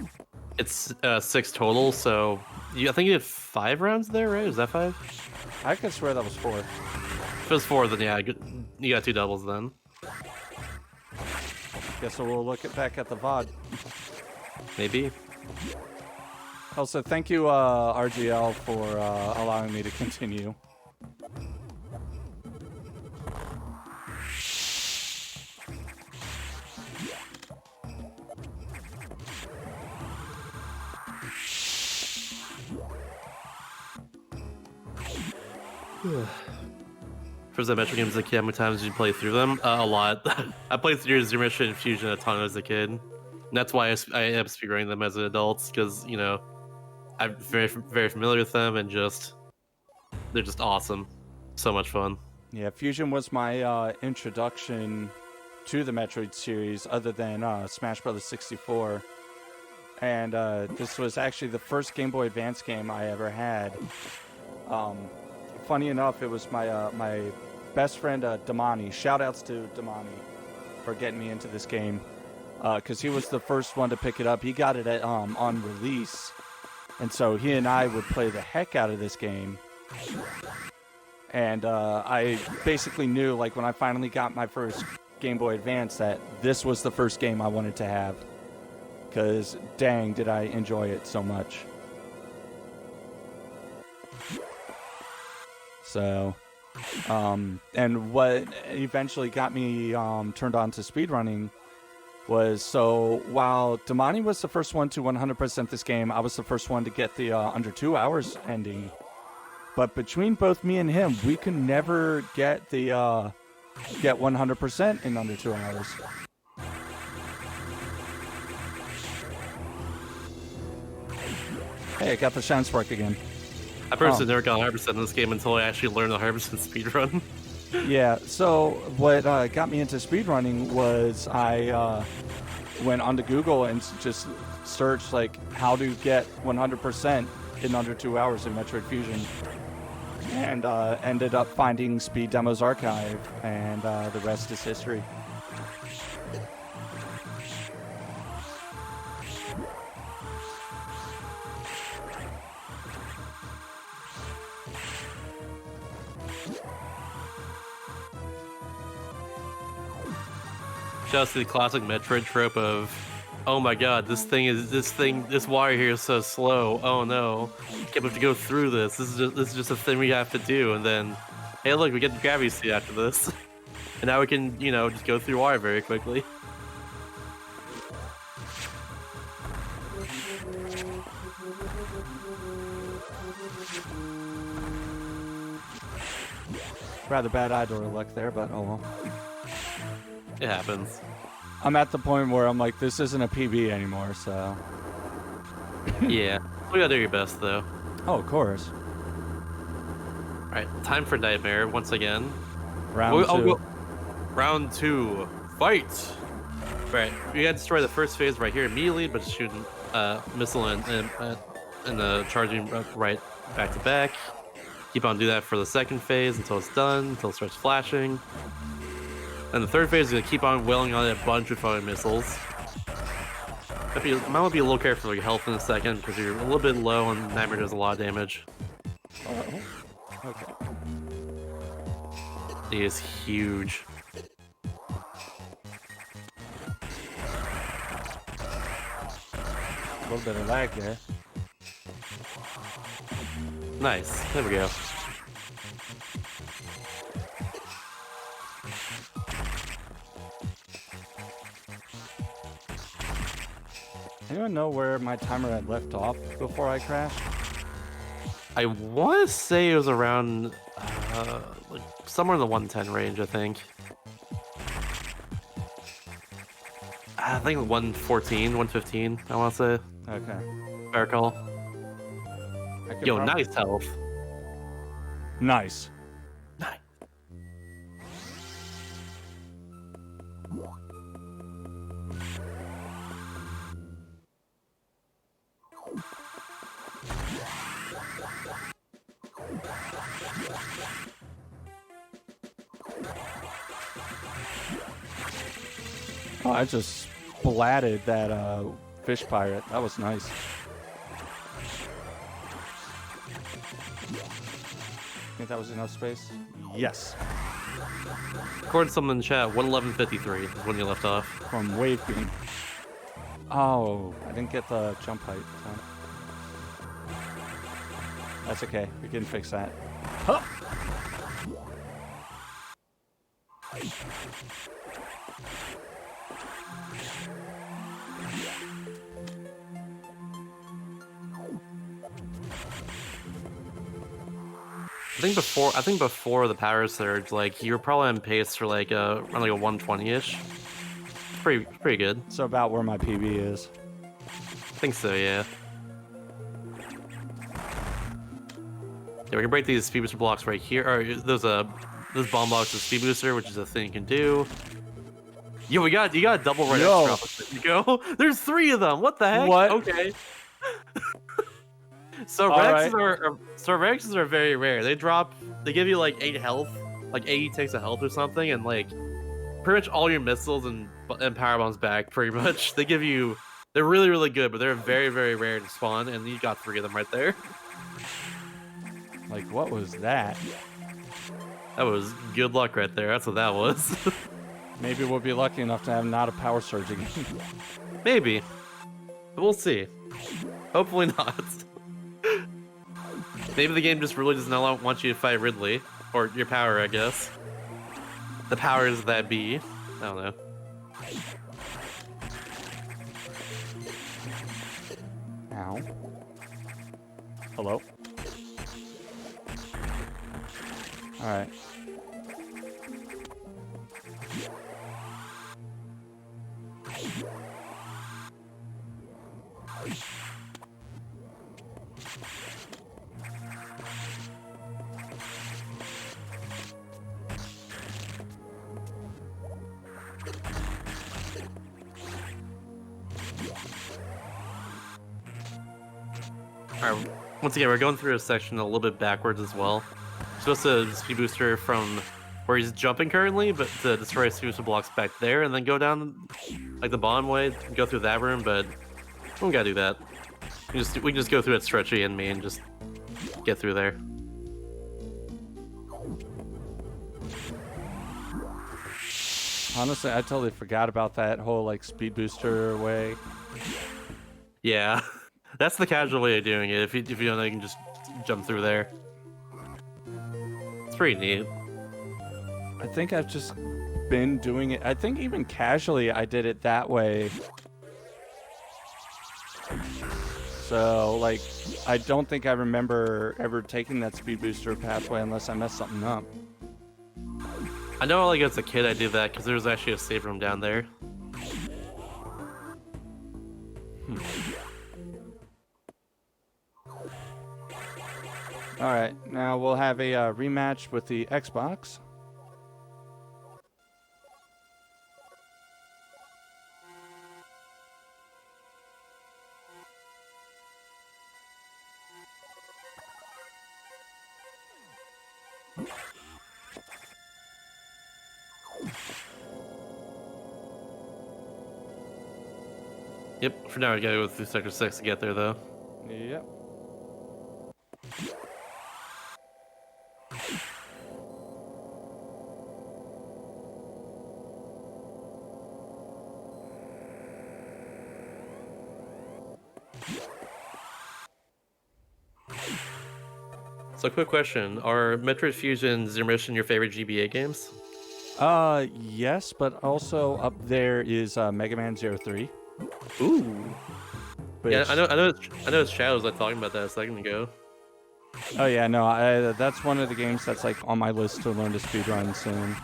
It's 6 total, so I think you had 5 rounds there, right? Is that 5? I could swear that was 4. If it was 4, then yeah, you got 2 doubles then. Guess we'll look back at the VOD. Maybe. Also, thank you, RGL, for allowing me to continue. For the Metroid games as a kid, how many times did you play through them? A lot. I played through Zero Mission and Fusion a ton as a kid. And that's why I am speedrunning them as an adult, because, you know, I'm very familiar with them, and they're just awesome. So much fun. Yeah, Fusion was my introduction to the Metroid series, other than Smash Bros. 64. And this was actually the first Game Boy Advance game I ever had. Funny enough, it was my best friend Damani. Shoutouts to Damani for getting me into this game, because he was the first one to pick it up. He got it at, on release, and so he and I would play the heck out of this game. And I basically knew, like, when I finally got my first Game Boy Advance, that this was the first game I wanted to have, because dang, did I enjoy it so much. So, and what eventually got me turned on to speedrunning was, so while Damani was the first one to 100% this game, I was the first one to get the under 2 hours ending. But between both me and him, we could never get the get 100% in under 2 hours. Hey, I got the Shine Spark again. I personally never got 100% in this game until I actually learned the 100% speedrun. Yeah, so what got me into speedrunning was I went onto Google and just searched, like, how to get 100% in under 2 hours in Metroid Fusion. And ended up finding Speed Demos Archive, and the rest is history. Just the classic Metroid trope of, oh my god, this wire here is so slow. Oh no, can't have to go through this. This is just a thing we have to do. And then, hey, look, we get the gravity suit after this, and now we can, you know, just go through wire very quickly. Rather bad Idor luck there, but oh well. It happens. I'm at the point where I'm like, this isn't a PB anymore, so. Yeah, you gotta do your best though. Oh, of course. All right, time for Nightmare once again. Round two. Round 2, fight! Right, we gotta destroy the first phase right here immediately, but shooting missile and the charging right back to back. Keep on doing that for the second phase until it's done, until it starts flashing. And the third phase is gonna keep on wailing on a bunch of foaming missiles. Might want to be a little careful with your health in a second, because you're a little bit low and Nightmare does a lot of damage. Oh, okay. He is huge. A little bit of lag there. Nice. There we go. Anyone know where my timer had left off before I crashed? I want to say it was around like somewhere in the 110 range, I think. I think 114, 115, I want to say. Okay. Fair call. I could Yo, prob- nice health. Nice. Nice. Oh, I just splatted that fish pirate. That was nice. Think that was enough space? Yes. According to someone in chat, 111.53 is when you left off. From wave beam. Oh, I didn't get the jump height. So. That's okay. We can fix that. Huh. I think before the power surge, like you were probably on pace for like around like a 120-ish. Pretty good. So about where my PB is. I think so, yeah. Yeah, we can break these speed booster blocks right here. Or those bomb blocks with speed booster, which is a thing you can do. Yo, you got a double right extra. You go. There's 3 of them. What the heck? What? Okay. So Rexes are very rare. They give you like 8 health, like 80 takes of health or something, and like pretty much all your missiles and power bombs back. Pretty much, they're really really good, but they're very very rare to spawn, and you got 3 of them right there. Like, what was that? That was good luck right there. That's what that was. Maybe we'll be lucky enough to have not a power surge again. Maybe, but we'll see. Hopefully not. Maybe the game just really does not want you to fight Ridley, or your power, I guess. The powers that be. I don't know. Ow. Hello? Alright. Alright, once again, we're going through a section a little bit backwards as well. We're supposed to speed booster from where he's jumping currently, but to destroy speed booster blocks back there, and then go down like the bottom way, and go through that room, but we don't gotta do that. We can just go through it stretchy and me and just get through there. Honestly, I totally forgot about that whole like speed booster way. Yeah, that's the casual way of doing it. If you don't know, you can just jump through there. It's pretty neat. I think I've just been doing it. I think even casually I did it that way. So, like, I don't think I remember ever taking that speed booster pathway unless I messed something up. I know, like, as a kid I did that because there was actually a save room down there. Alright, now we'll have a rematch with the Xbox. Yep, for now we gotta go through Sector 6 to get there, though. Yep. So, quick question. Are Metroid Fusion and Zero Mission your favorite GBA games? Yes, but also up there is Mega Man 03. Ooh. Yeah, Which, I know. It's Shadows. I was talking about that a second ago. oh yeah, no, that's one of the games that's like on my list to learn to speedrun soon.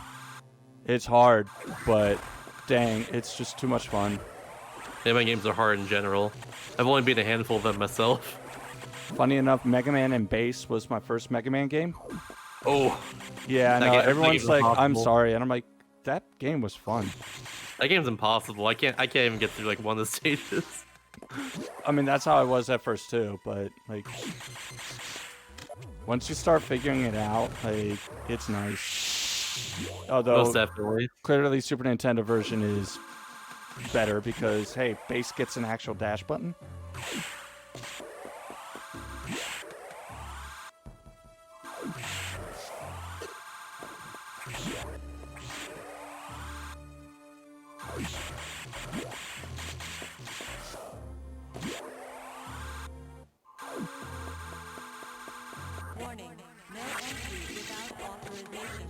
It's hard, but dang, it's just too much fun. Yeah, my games are hard in general. I've only beat a handful of them myself. Funny enough, Mega Man and Bass was my first Mega Man game. Oh, Yeah, I know. that Everyone's game's like, I'm impossible. sorry, and I'm like, that game was fun. That game's impossible. I can't even get through like one of the stages. I mean, that's how I was at first too, but like, once you start figuring it out, like, it's nice. Although, Most definitely. clearly, Super Nintendo version is better because, hey, Bass gets an actual dash button. Warning, no entry without authorization.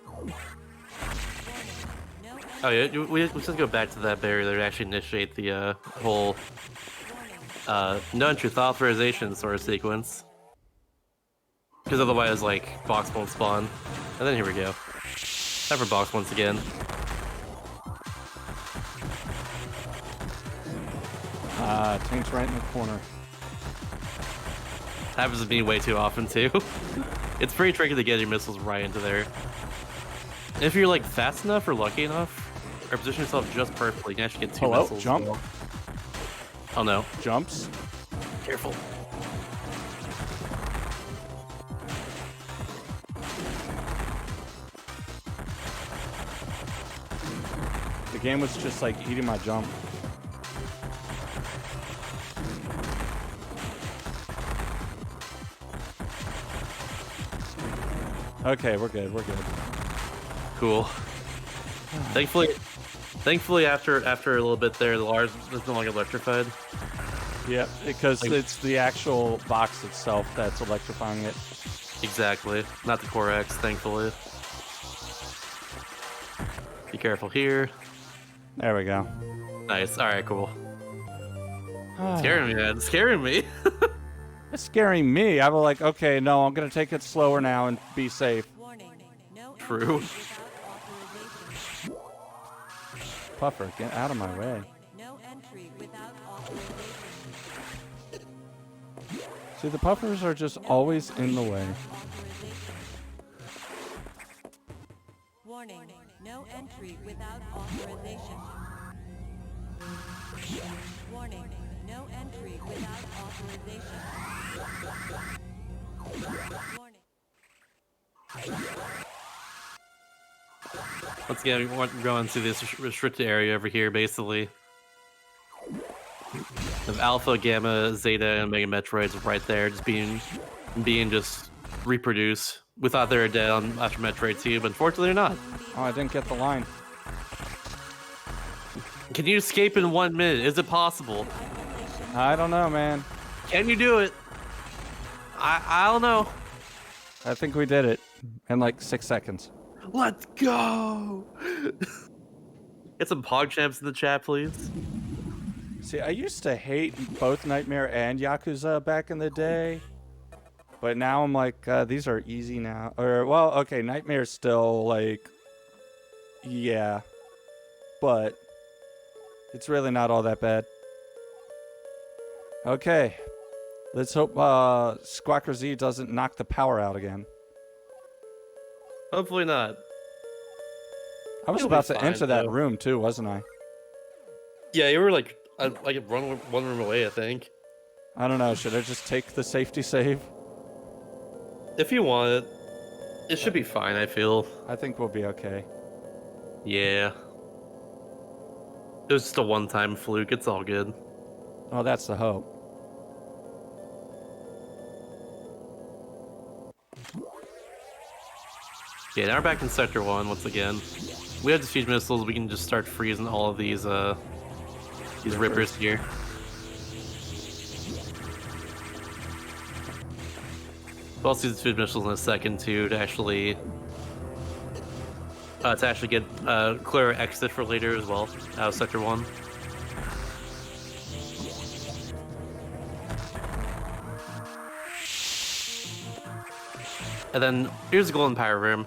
Warning, no entry. Oh yeah, we should go back to that barrier there to actually initiate the whole no entry with authorization sort of sequence. Because otherwise, like, box won't spawn. And then here we go. Time for box once again. Tank's right in the corner. Happens to me way too often too. It's pretty tricky to get your missiles right into there. And if you're like fast enough or lucky enough, or position yourself just perfectly, you can actually get two Hello, missiles. jump. Oh no. Jumps. Careful. The game was just like eating my jump. Okay, we're good. We're good. Cool. Thankfully, after a little bit there, the Lars is no longer electrified. Yep, because Like- it's the actual box itself that's electrifying it. Exactly. Not the Core X, thankfully. Be careful here. There we go. Nice. Alright, cool. Scaring me, man. Scaring me. It's scaring me. I was like, okay, no, I'm gonna take it slower now and be safe. Warning, no True. entry without authorization. Puffer, get out of my way. No entry without authorization. See, the puffers are just always in the way. Warning, no entry without authorization. Warning, no entry without authorization. Warning. Once again, we're going to this restricted area over here, basically. Of Alpha, Gamma, Zeta, and Mega Metroids right there, just being just reproduced. We thought they were dead after Metroid 2, but unfortunately they're not. Oh, I didn't get the line. Can you escape in 1 minute? Is it possible? I don't know, man. Can you do it? I don't know. I think we did it in like 6 seconds. Let's go! Get some PogChamps in the chat, please. See, I used to hate both Nightmare and Yakuza back in the day. But now I'm like, these are easy now. Or, well, okay, Nightmare's still like, yeah. But it's really not all that bad. Okay. Let's hope Squawker Z doesn't knock the power out again. Hopefully not. I was You'll be about to fine, enter that though. room too, wasn't I? Yeah, you were like one room away, I think. I don't know. Should I just take the safety save? If you want it, it should be fine, I feel. I think we'll be okay. Yeah. It was just a one-time fluke, it's all good. Oh, that's the hope. Yeah, now we're back in Sector 1 once again. We have the siege missiles, we can just start freezing all of these rippers here. We'll also use the siege missiles in a second too to actually get clear exit for later as well out of Sector 1. And then here's the golden pirate room.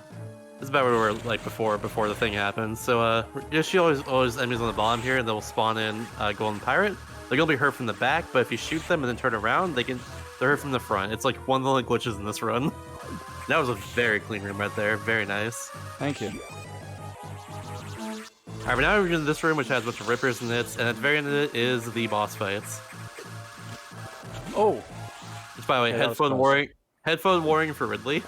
This is about where we were like before the thing happened. So she always enemies on the bottom here, and they'll spawn in golden pirate. They're gonna be hurt from the back, but if you shoot them and then turn around, they're hurt from the front. It's like one of the only glitches in this run. That was a very clean room right there. Very nice. Thank you. Alright, but now we're in this room, which has a bunch of rippers in it, and at the very end of it is the boss fights. Oh. Which, by the way, Yeah, that was headphone warning for Ridley.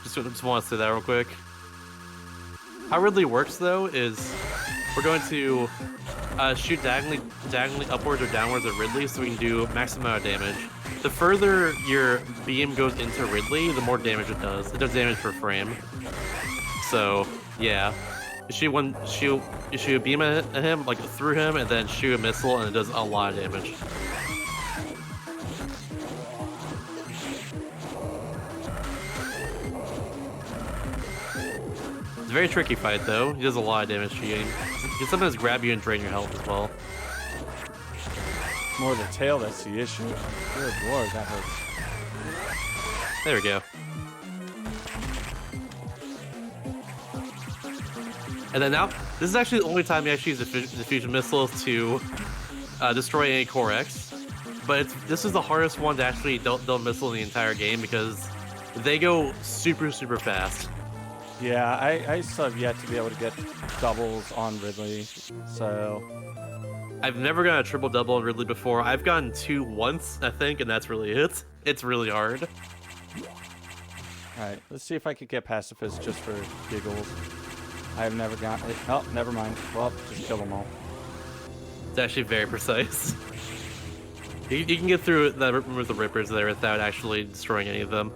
Just want to say that real quick. How Ridley works though is we're going to shoot diagonally upwards or downwards at Ridley, so we can do maximum amount of damage. The further your beam goes into Ridley, the more damage it does. It does damage per frame. So yeah, you shoot a beam at him, like through him, and then shoot a missile, and it does a lot of damage. It's a very tricky fight though. He does a lot of damage shooting. He can sometimes grab you and drain your health as well. More the tail that's the issue. Good lord, that hurts. There we go. And then now, this is actually the only time you actually use the fusion missiles to destroy any Core X. But this is the hardest one to actually don't missile in the entire game because they go super fast. Yeah, I still have yet to be able to get doubles on Ridley, so... I've never gotten a triple double on Ridley before. I've gotten 2 once, I think, and that's really it. It's really hard. Alright, let's see if I could get pacifist just for giggles. I have never gotten it. Oh, never mind. Well, just kill them all. It's actually very precise. You can get through with the rippers there without actually destroying any of them.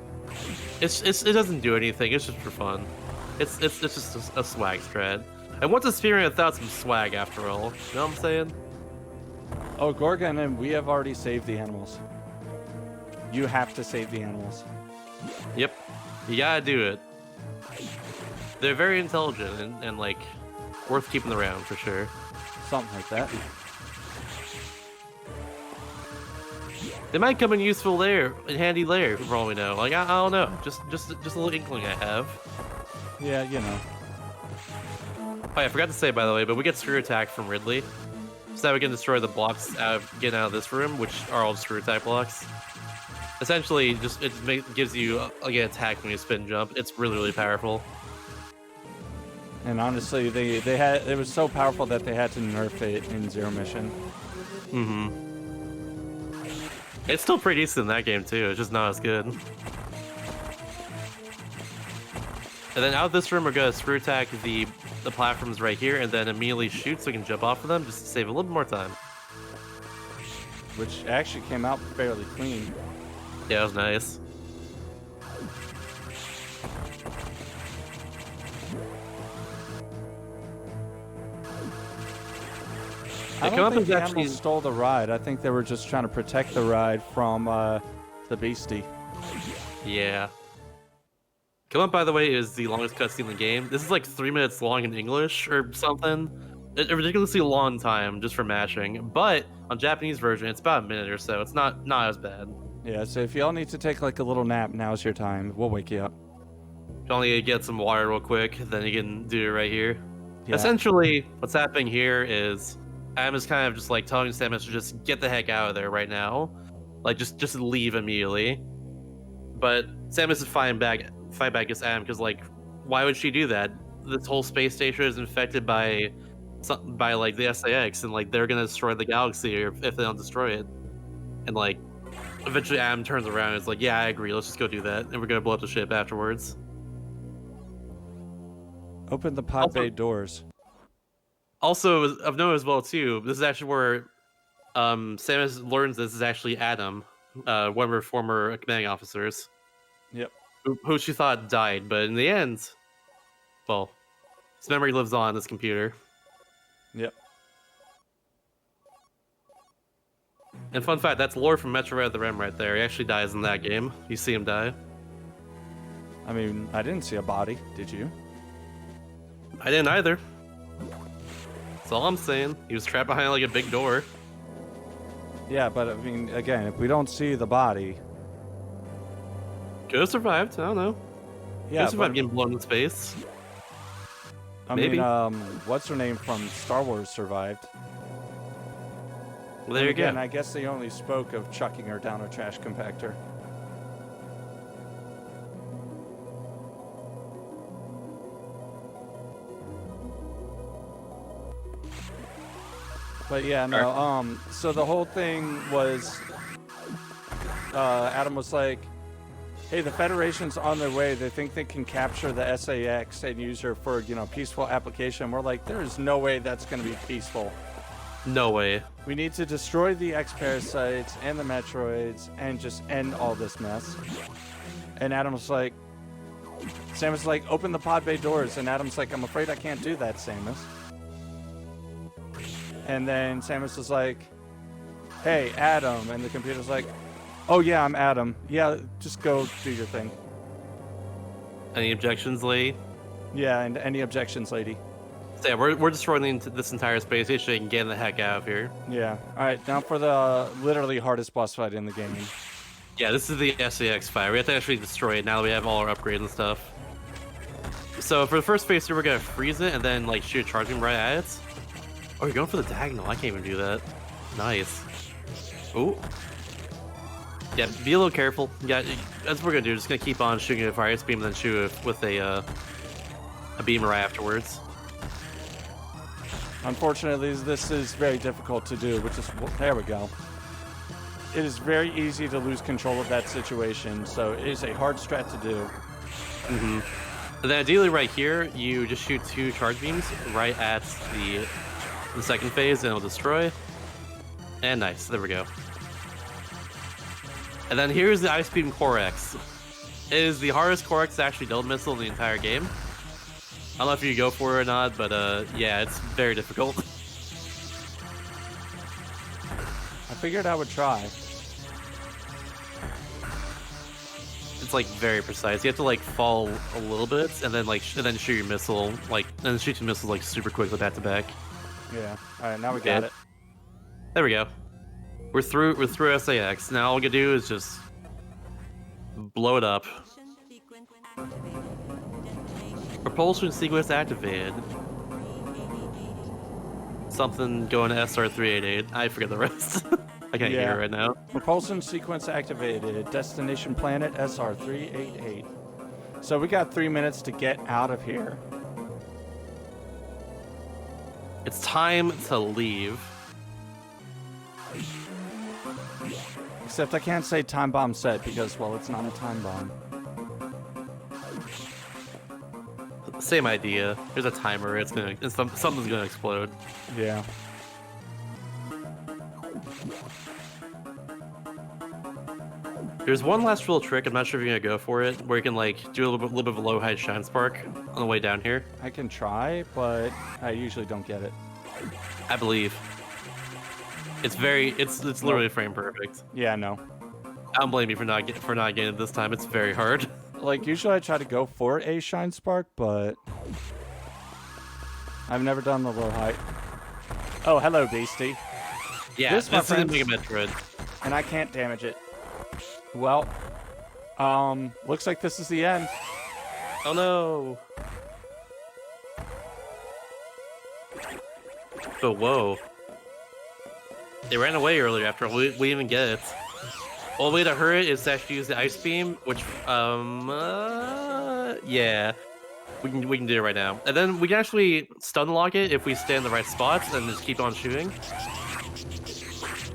It doesn't do anything. It's just for fun. It's just a swag strat. And what's a spear without some swag after all? You know what I'm saying? Oh, Gorgon, and we have already saved the animals. You have to save the animals. Yep. You gotta do it. They're very intelligent and like worth keeping around for sure. Something like that. They might come in useful lair, in handy lair, for all we know. Like I don't know, just a little inkling I have. Yeah, you know. Oh yeah, I forgot to say by the way, but we get screw attack from Ridley, so that we can destroy the blocks getting out of this room, which are all screw attack blocks. Essentially, just gives you like an attack when you spin jump. It's really powerful. And honestly, it was so powerful that they had to nerf it in Zero Mission. Mm-hmm. It's still pretty decent in that game too. It's just not as good. And then out of this room, we're gonna screw attack the platforms right here, and then immediately shoot so we can jump off of them, just to save a little bit more time. Which actually came out fairly clean. Yeah, it was nice. I don't think the animals stole the ride. I think they were just trying to protect the ride from the beastie. Yeah. Come Up, by the way, is the longest cutscene in the game. This is like 3 minutes long in English or something. A ridiculously long time just for mashing. But on Japanese version, it's about a minute or so. It's not as bad. Yeah, so if y'all need to take like a little nap, now's your time. We'll wake you up. You only need to get some water real quick, then you can do it right here. Yeah. Essentially, what's happening here is Adam is kind of just like telling Samus to just get the heck out of there right now. Like, just leave immediately. But Samus is fight back against Adam because, like, why would she do that? This whole space station is infected by like the SAX, and like they're gonna destroy the galaxy if they don't destroy it. And like, eventually Adam turns around and is like, yeah, I agree, let's just go do that, and we're gonna blow up the ship afterwards. Open the pod bay doors. Also, of note as well too, this is actually where Samus learns this is actually Adam, one of her former commanding officers. Yep. Who she thought died, but in the end, well, his memory lives on this computer. Yep. And fun fact, that's lore from Metroid Other M right there. He actually dies in that game. You see him die. I mean, I didn't see a body. Did you? I didn't either. That's all I'm saying. He was trapped behind like a big door. Yeah, but I mean, again, if we don't see the body, Could have survived. I don't know. Could Yeah, have survived but, getting blown in space. I maybe. mean, what's her name from Star Wars survived. Well, there you Again, go. I guess they only spoke of chucking her down a trash compactor. But yeah, no, so the whole thing was, Adam was like, hey, the Federation's on their way. They think they can capture the SAX and use her for, peaceful application. We're like, there is no way that's going to be peaceful. No way. We need to destroy the X-Parasites and the Metroids and just end all this mess. And Adam's like, Samus like, open the pod bay doors. And Adam's like, I'm afraid I can't do that, Samus. And then Samus was like, hey, Adam. And the computer's like, oh yeah, I'm Adam. Yeah, just go do your thing. Any objections, Lee? Yeah, and any objections, lady? So yeah, we're destroying this entire space station and getting the heck out of here. Yeah. All right, now for the literally hardest boss fight in the game. Yeah, this is the SAX fight. We have to actually destroy it now that we have all our upgrades and stuff. So for the first phase here, we're gonna freeze it and then like shoot a charge beam right at it. Oh, you're going for the diagonal. I can't even do that. Nice. Ooh. Yeah, be a little careful. Yeah, that's what we're gonna do. Just gonna keep on shooting a fire beam and then shoot it with a beam right afterwards. Unfortunately, this is very difficult to do, which is, well, there we go. It is very easy to lose control of that situation, so it is a hard strat to do. Mm-hmm. And then ideally right here, you just shoot 2 charge beams right at the second phase and it'll destroy. And nice, there we go. And then here's the Ice Beam Core X. It is the hardest Core X to actually build missile in the entire game. I don't know if you go for it or not, but yeah, it's very difficult. I figured I would try. It's like very precise. You have to like fall a little bit and then shoot your missile and then shoot your missiles like super quickly back to back. Yeah. All right, now we got it. There we go. We're through SAX. Now all we can do is just blow it up. Propulsion sequence activated. Propulsion sequence activated. 388. Something going to SR388. I forget the rest. I can't hear it right now. Propulsion sequence activated. Destination planet SR388. So we got 3 minutes to get out of here. It's time to leave. Except I can't say time bomb set because, well, it's not a time bomb. Same idea. There's a timer. Something's gonna explode. Yeah. There's one last little trick. I'm not sure if you're gonna go for it, where you can like do a little bit of a low height shine spark on the way down here. I can try, but I usually don't get it. I believe. It's literally frame perfect. Yeah, no. I don't blame you for not getting it this time. It's very hard. Like, usually I try to go for a shine spark, but I've never done the low height. Oh, hello, beastie. Yeah, This, my this is friends- Mega Metroid. And I can't damage it. Well, looks like this is the end. Oh no! But whoa. They ran away earlier after we even get it. Only way to hurt it is to actually use the ice beam, which yeah. We can do it right now. And then we can actually stun lock it if we stay in the right spots and just keep on shooting.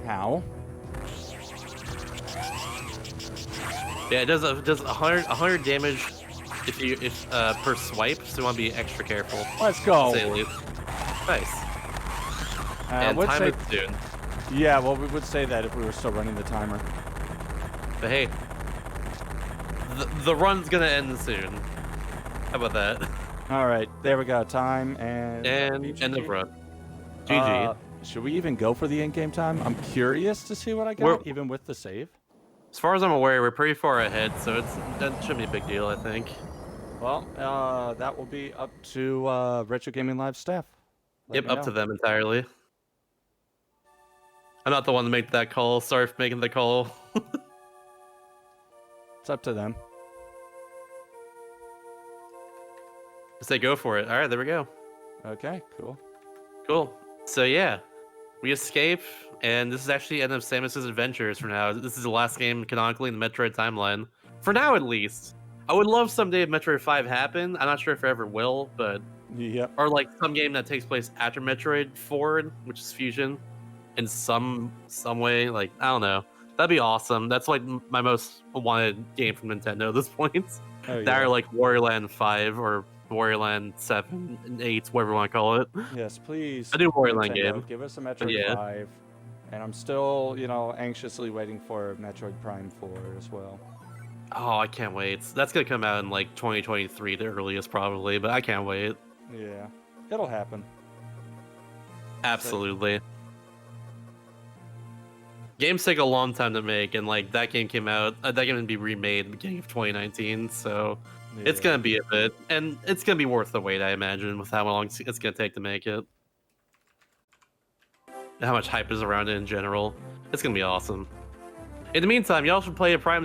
How? Yeah, it does 100 damage if per swipe, so you want to be extra careful. Let's go. To say the least. Nice. I And would time say, is soon. yeah, well, we would say that if we were still running the timer. But hey, the run's gonna end soon. How about that? All right, there we go. Time and End of run. GG. Should we even go for the in-game time? I'm curious to see what I got, We're- even with the save. As far as I'm aware, we're pretty far ahead, so that shouldn't be a big deal, I think. Well, that will be up to Retro Gaming Live staff. Let Yep, me up know. to them entirely. I'm not the one to make that call. Sorry for making the call. It's up to them. Say go for it. All right, there we go. Okay, cool. Cool. So yeah, we escape, and this is actually the end of Samus's adventures for now. This is the last game canonically in the Metroid timeline. For now, at least. I would love someday if Metroid 5 happened. I'm not sure if it ever will, but Yep. or like some game that takes place after Metroid 4, which is Fusion, in some way. Like I don't know. That'd be awesome. That's like my most wanted game from Nintendo at this point. Oh, That yeah. or like Wario Land 5 or Wario Land 7 and 8, whatever you want to call it. Yes, please. A new Wario Land Nintendo, game. Give us a Metroid Yeah. 5. And I'm still, anxiously waiting for Metroid Prime 4 as well. Oh, I can't wait. That's gonna come out in like 2023, the earliest probably, but I can't wait. Yeah, it'll happen. Absolutely. Games take a long time to make, and like that game came out, that game would be remade at the beginning of 2019, so it's Yeah. gonna be a bit, and it's gonna be worth the wait, I imagine, with how long it's gonna take to make it. And how much hype is around it in general. It's gonna be awesome. In the meantime, y'all should play a Prime